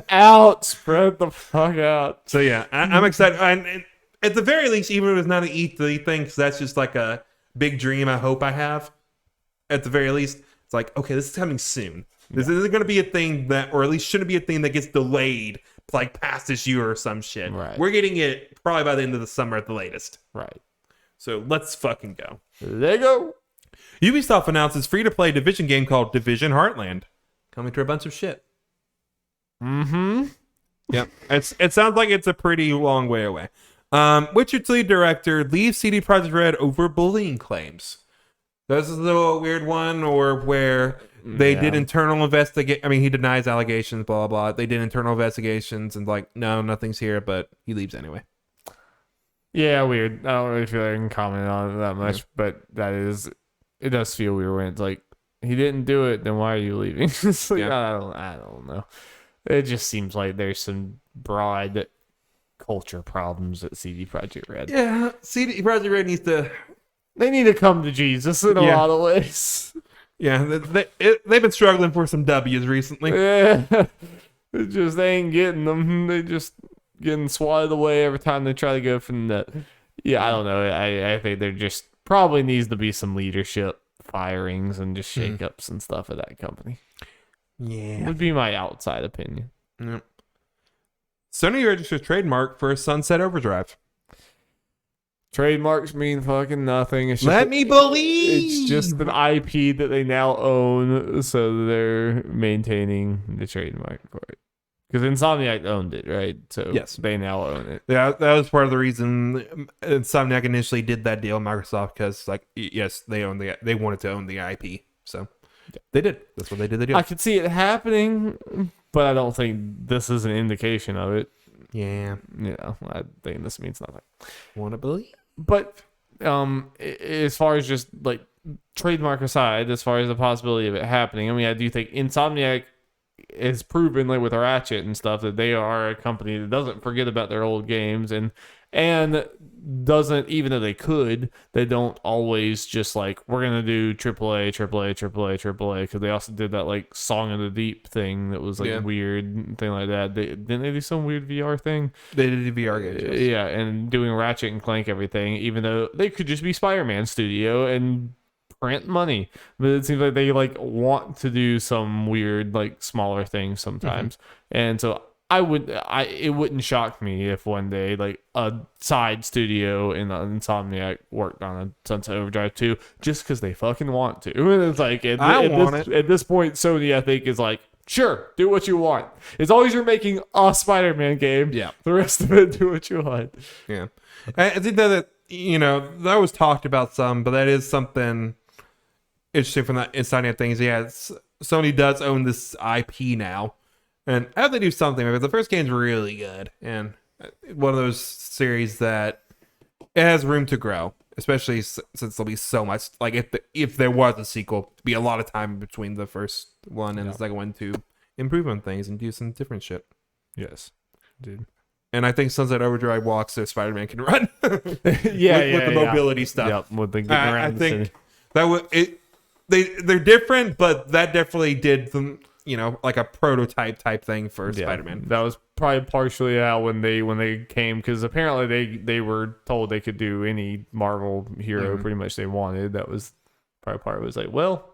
Spread the fuck out. So yeah, I'm excited. And at the very least, even if it's not an E3 thing, because that's just like a big dream I hope I have. At the very least, it's like, okay, this is coming soon. This isn't going to be a thing that, or at least shouldn't be a thing that gets delayed like past this year or some shit. Right. We're getting it probably by the end of the summer at the latest. Right. So let's fucking go. There you go. Ubisoft announces free-to-play Division game called Division Heartland. Coming to a bunch of shit. Mm-hmm. Yep. It sounds like it's a pretty long way away. Witcher's lead director leaves CD Projekt Red over bullying claims. This is a little weird one, or where They did internal investigate. I mean, he denies allegations, blah, blah, blah. They did internal investigations and like, no, nothing's here, but he leaves anyway. Yeah, weird. I don't really feel like I can comment on it that much, but it does feel weird when it's like, he didn't do it, then why are you leaving? It's like, I don't know. It just seems like there's some broad culture problems at CD Projekt Red. Yeah, CD Projekt Red They need to come to Jesus in a lot of ways. Yeah, they've been struggling for some W's recently. Yeah, they ain't getting them. They just getting swatted away every time they try to go for the net. Yeah, I don't know. I think there just probably needs to be some leadership firings and just shake-ups and stuff at that company. Yeah. Would be my outside opinion. Yep. Sony registers trademark for Sunset Overdrive. Trademarks mean fucking nothing. It's just Let me believe! It's just an IP that they now own, so they're maintaining the trademark for it. Because Insomniac owned it, right? So yes, they now own it. Yeah, that was part of the reason Insomniac initially did that deal with Microsoft, because like, yes, they wanted to own the IP, so they did. That's what they did. The deal. I could see it happening, but I don't think this is an indication of it. Yeah, I think this means nothing. Want to believe? But as far as just like trademark aside, as far as the possibility of it happening, I mean, I do think Insomniac is proven, like with Ratchet and stuff, that they are a company that doesn't forget about their old games and doesn't, even though they don't always just like, we're gonna do AAA, because they also did that like Song of the Deep thing that was like weird thing like that. Didn't they do some weird VR thing? They did a VR game. Yeah, and doing Ratchet and Clank everything, even though they could just be Spider-Man Studio and print money, but it seems like they like want to do some weird like smaller things sometimes. And so it wouldn't shock me if one day like a side studio in Insomniac worked on a Sunset Overdrive 2 just because they fucking want to. And it's like at this point, Sony I think is like, sure, do what you want. As long as you're making a Spider-Man game, the rest of it, do what you want. Yeah, I think that that was talked about some, but that is something interesting from that Insomniac things. Yeah, Sony does own this IP now, and I hope they do something. Because the first game's really good, and one of those series that it has room to grow, especially since there'll be so much. Like if there was a sequel, to be a lot of time between the first one and the second one to improve on things and do some different shit. Yes, dude. And I think Sunset Overdrive walks so Spider-Man can run. with the mobility stuff. Yep, with the getting around I the think city. that would they're different, but that definitely did them, like a prototype type thing for Spider-Man. That was probably partially out when they came, because apparently they were told they could do any Marvel hero pretty much they wanted. That was probably part of it. Was like, well,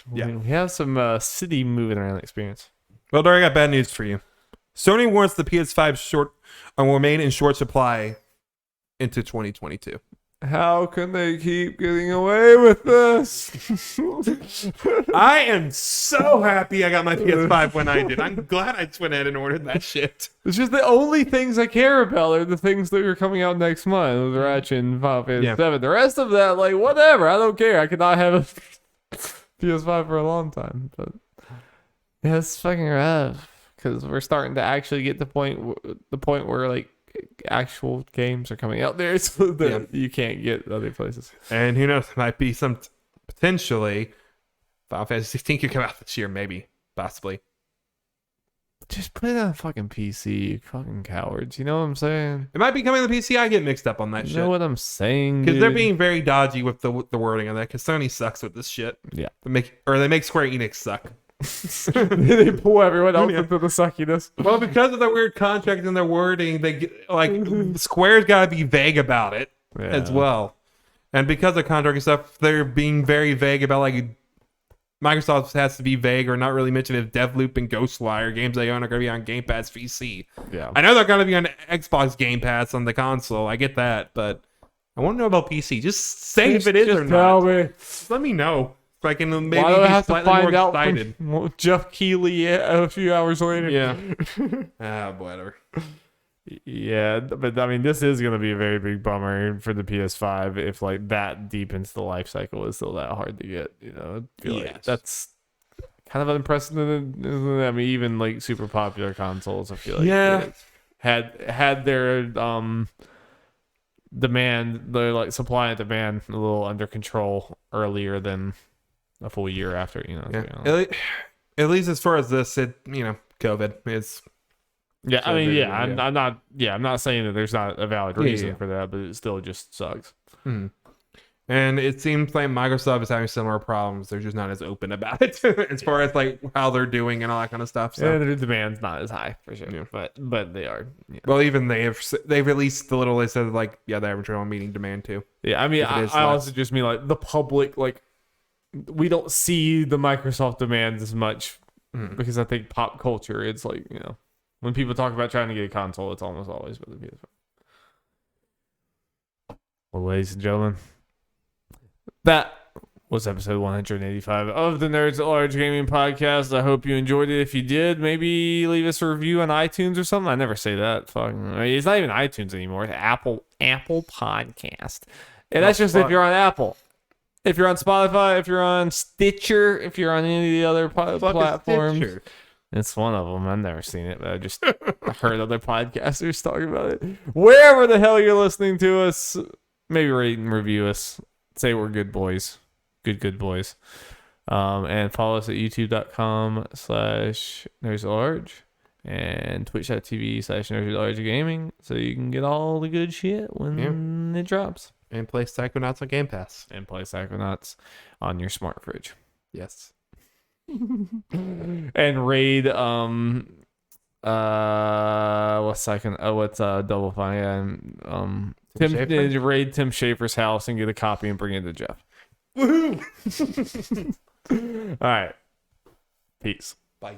we have some city moving around experience. Well, Dory, I got bad news for you. Sony warns the PS5 will remain in short supply into 2022. How can they keep getting away with this? I am so happy I got my PS5 when I did. I'm glad I just went ahead and ordered that shit. It's just the only things I care about are the things that are coming out next month with Ratchet and Final Fantasy 7. The rest of that, like, whatever. I don't care. I could not have a PS5 for a long time. But yeah, it's fucking rough, because we're starting to actually get the point where like actual games are coming out there, so that you can't get other places. And who knows, might be some potentially Final Fantasy 16 could come out this year, maybe, possibly. Just put it on a fucking PC, you fucking cowards. You know what I'm saying? It might be coming to the PC. I get mixed up on that shit. You know what I'm saying? Because they're being very dodgy with the wording on that. Because Sony sucks with this shit. Yeah, they make Square Enix suck. They pull everyone else into the suckiness. Well, because of the weird contract and their wording, they get, like Square's got to be vague about it as well. And because of contract and stuff, they're being very vague about like Microsoft has to be vague or not really mention if Deathloop and Ghostwire games they own are going to be on Game Pass PC. Yeah, I know they're going to be on Xbox Game Pass on the console. I get that, but I want to know about PC. Just say if it is or not. Tell me. Let me know. So I can maybe Why do I have to find out excited. from Jeff Keighley a few hours later? Yeah. Whatever. Yeah, but I mean, this is gonna be a very big bummer for the PS5 if like that deep into the life cycle is still that hard to get. I feel like that's kind of unprecedented. I mean, even like super popular consoles, I feel like had their demand, their like supply and demand a little under control earlier than a full year after. At least as far as this, COVID is. Yeah, I mean, I'm not saying that there's not a valid reason for that, but it still just sucks. Mm-hmm. And it seems like Microsoft is having similar problems. They're just not as open about it as far as like how they're doing and all that kind of stuff. So yeah, their demand's not as high for sure, but they are. Yeah. Well, even they've released the little they said like they're having trouble meeting demand too. Yeah, I mean, I also just mean like the public, like we don't see the Microsoft demands as much because I think pop culture, it's like when people talk about trying to get a console, it's almost always with the PS5. Well, ladies and gentlemen, that was episode 185 of the Nerds at Large Gaming Podcast. I hope you enjoyed it. If you did, maybe leave us a review on iTunes or something. I never say that. It's not even iTunes anymore. It's Apple Podcast. And that's just if you're on Apple. If you're on Spotify, if you're on Stitcher, if you're on any of the other platforms. It's one of them. I've never seen it, but I just heard other podcasters talking about it. Wherever the hell you're listening to us, maybe rate and review us. Say we're good boys. Good boys. And follow us at youtube.com/nerdslarge and twitch.tv/nerdslargegaming so you can get all the good shit when it drops. And play Psychonauts on Game Pass. And play Psychonauts on your smart fridge. Yes. And raid what's Double Fine? Raid Tim Schafer's house and get a copy and bring it to Jeff. Woohoo! All right. Peace. Bye.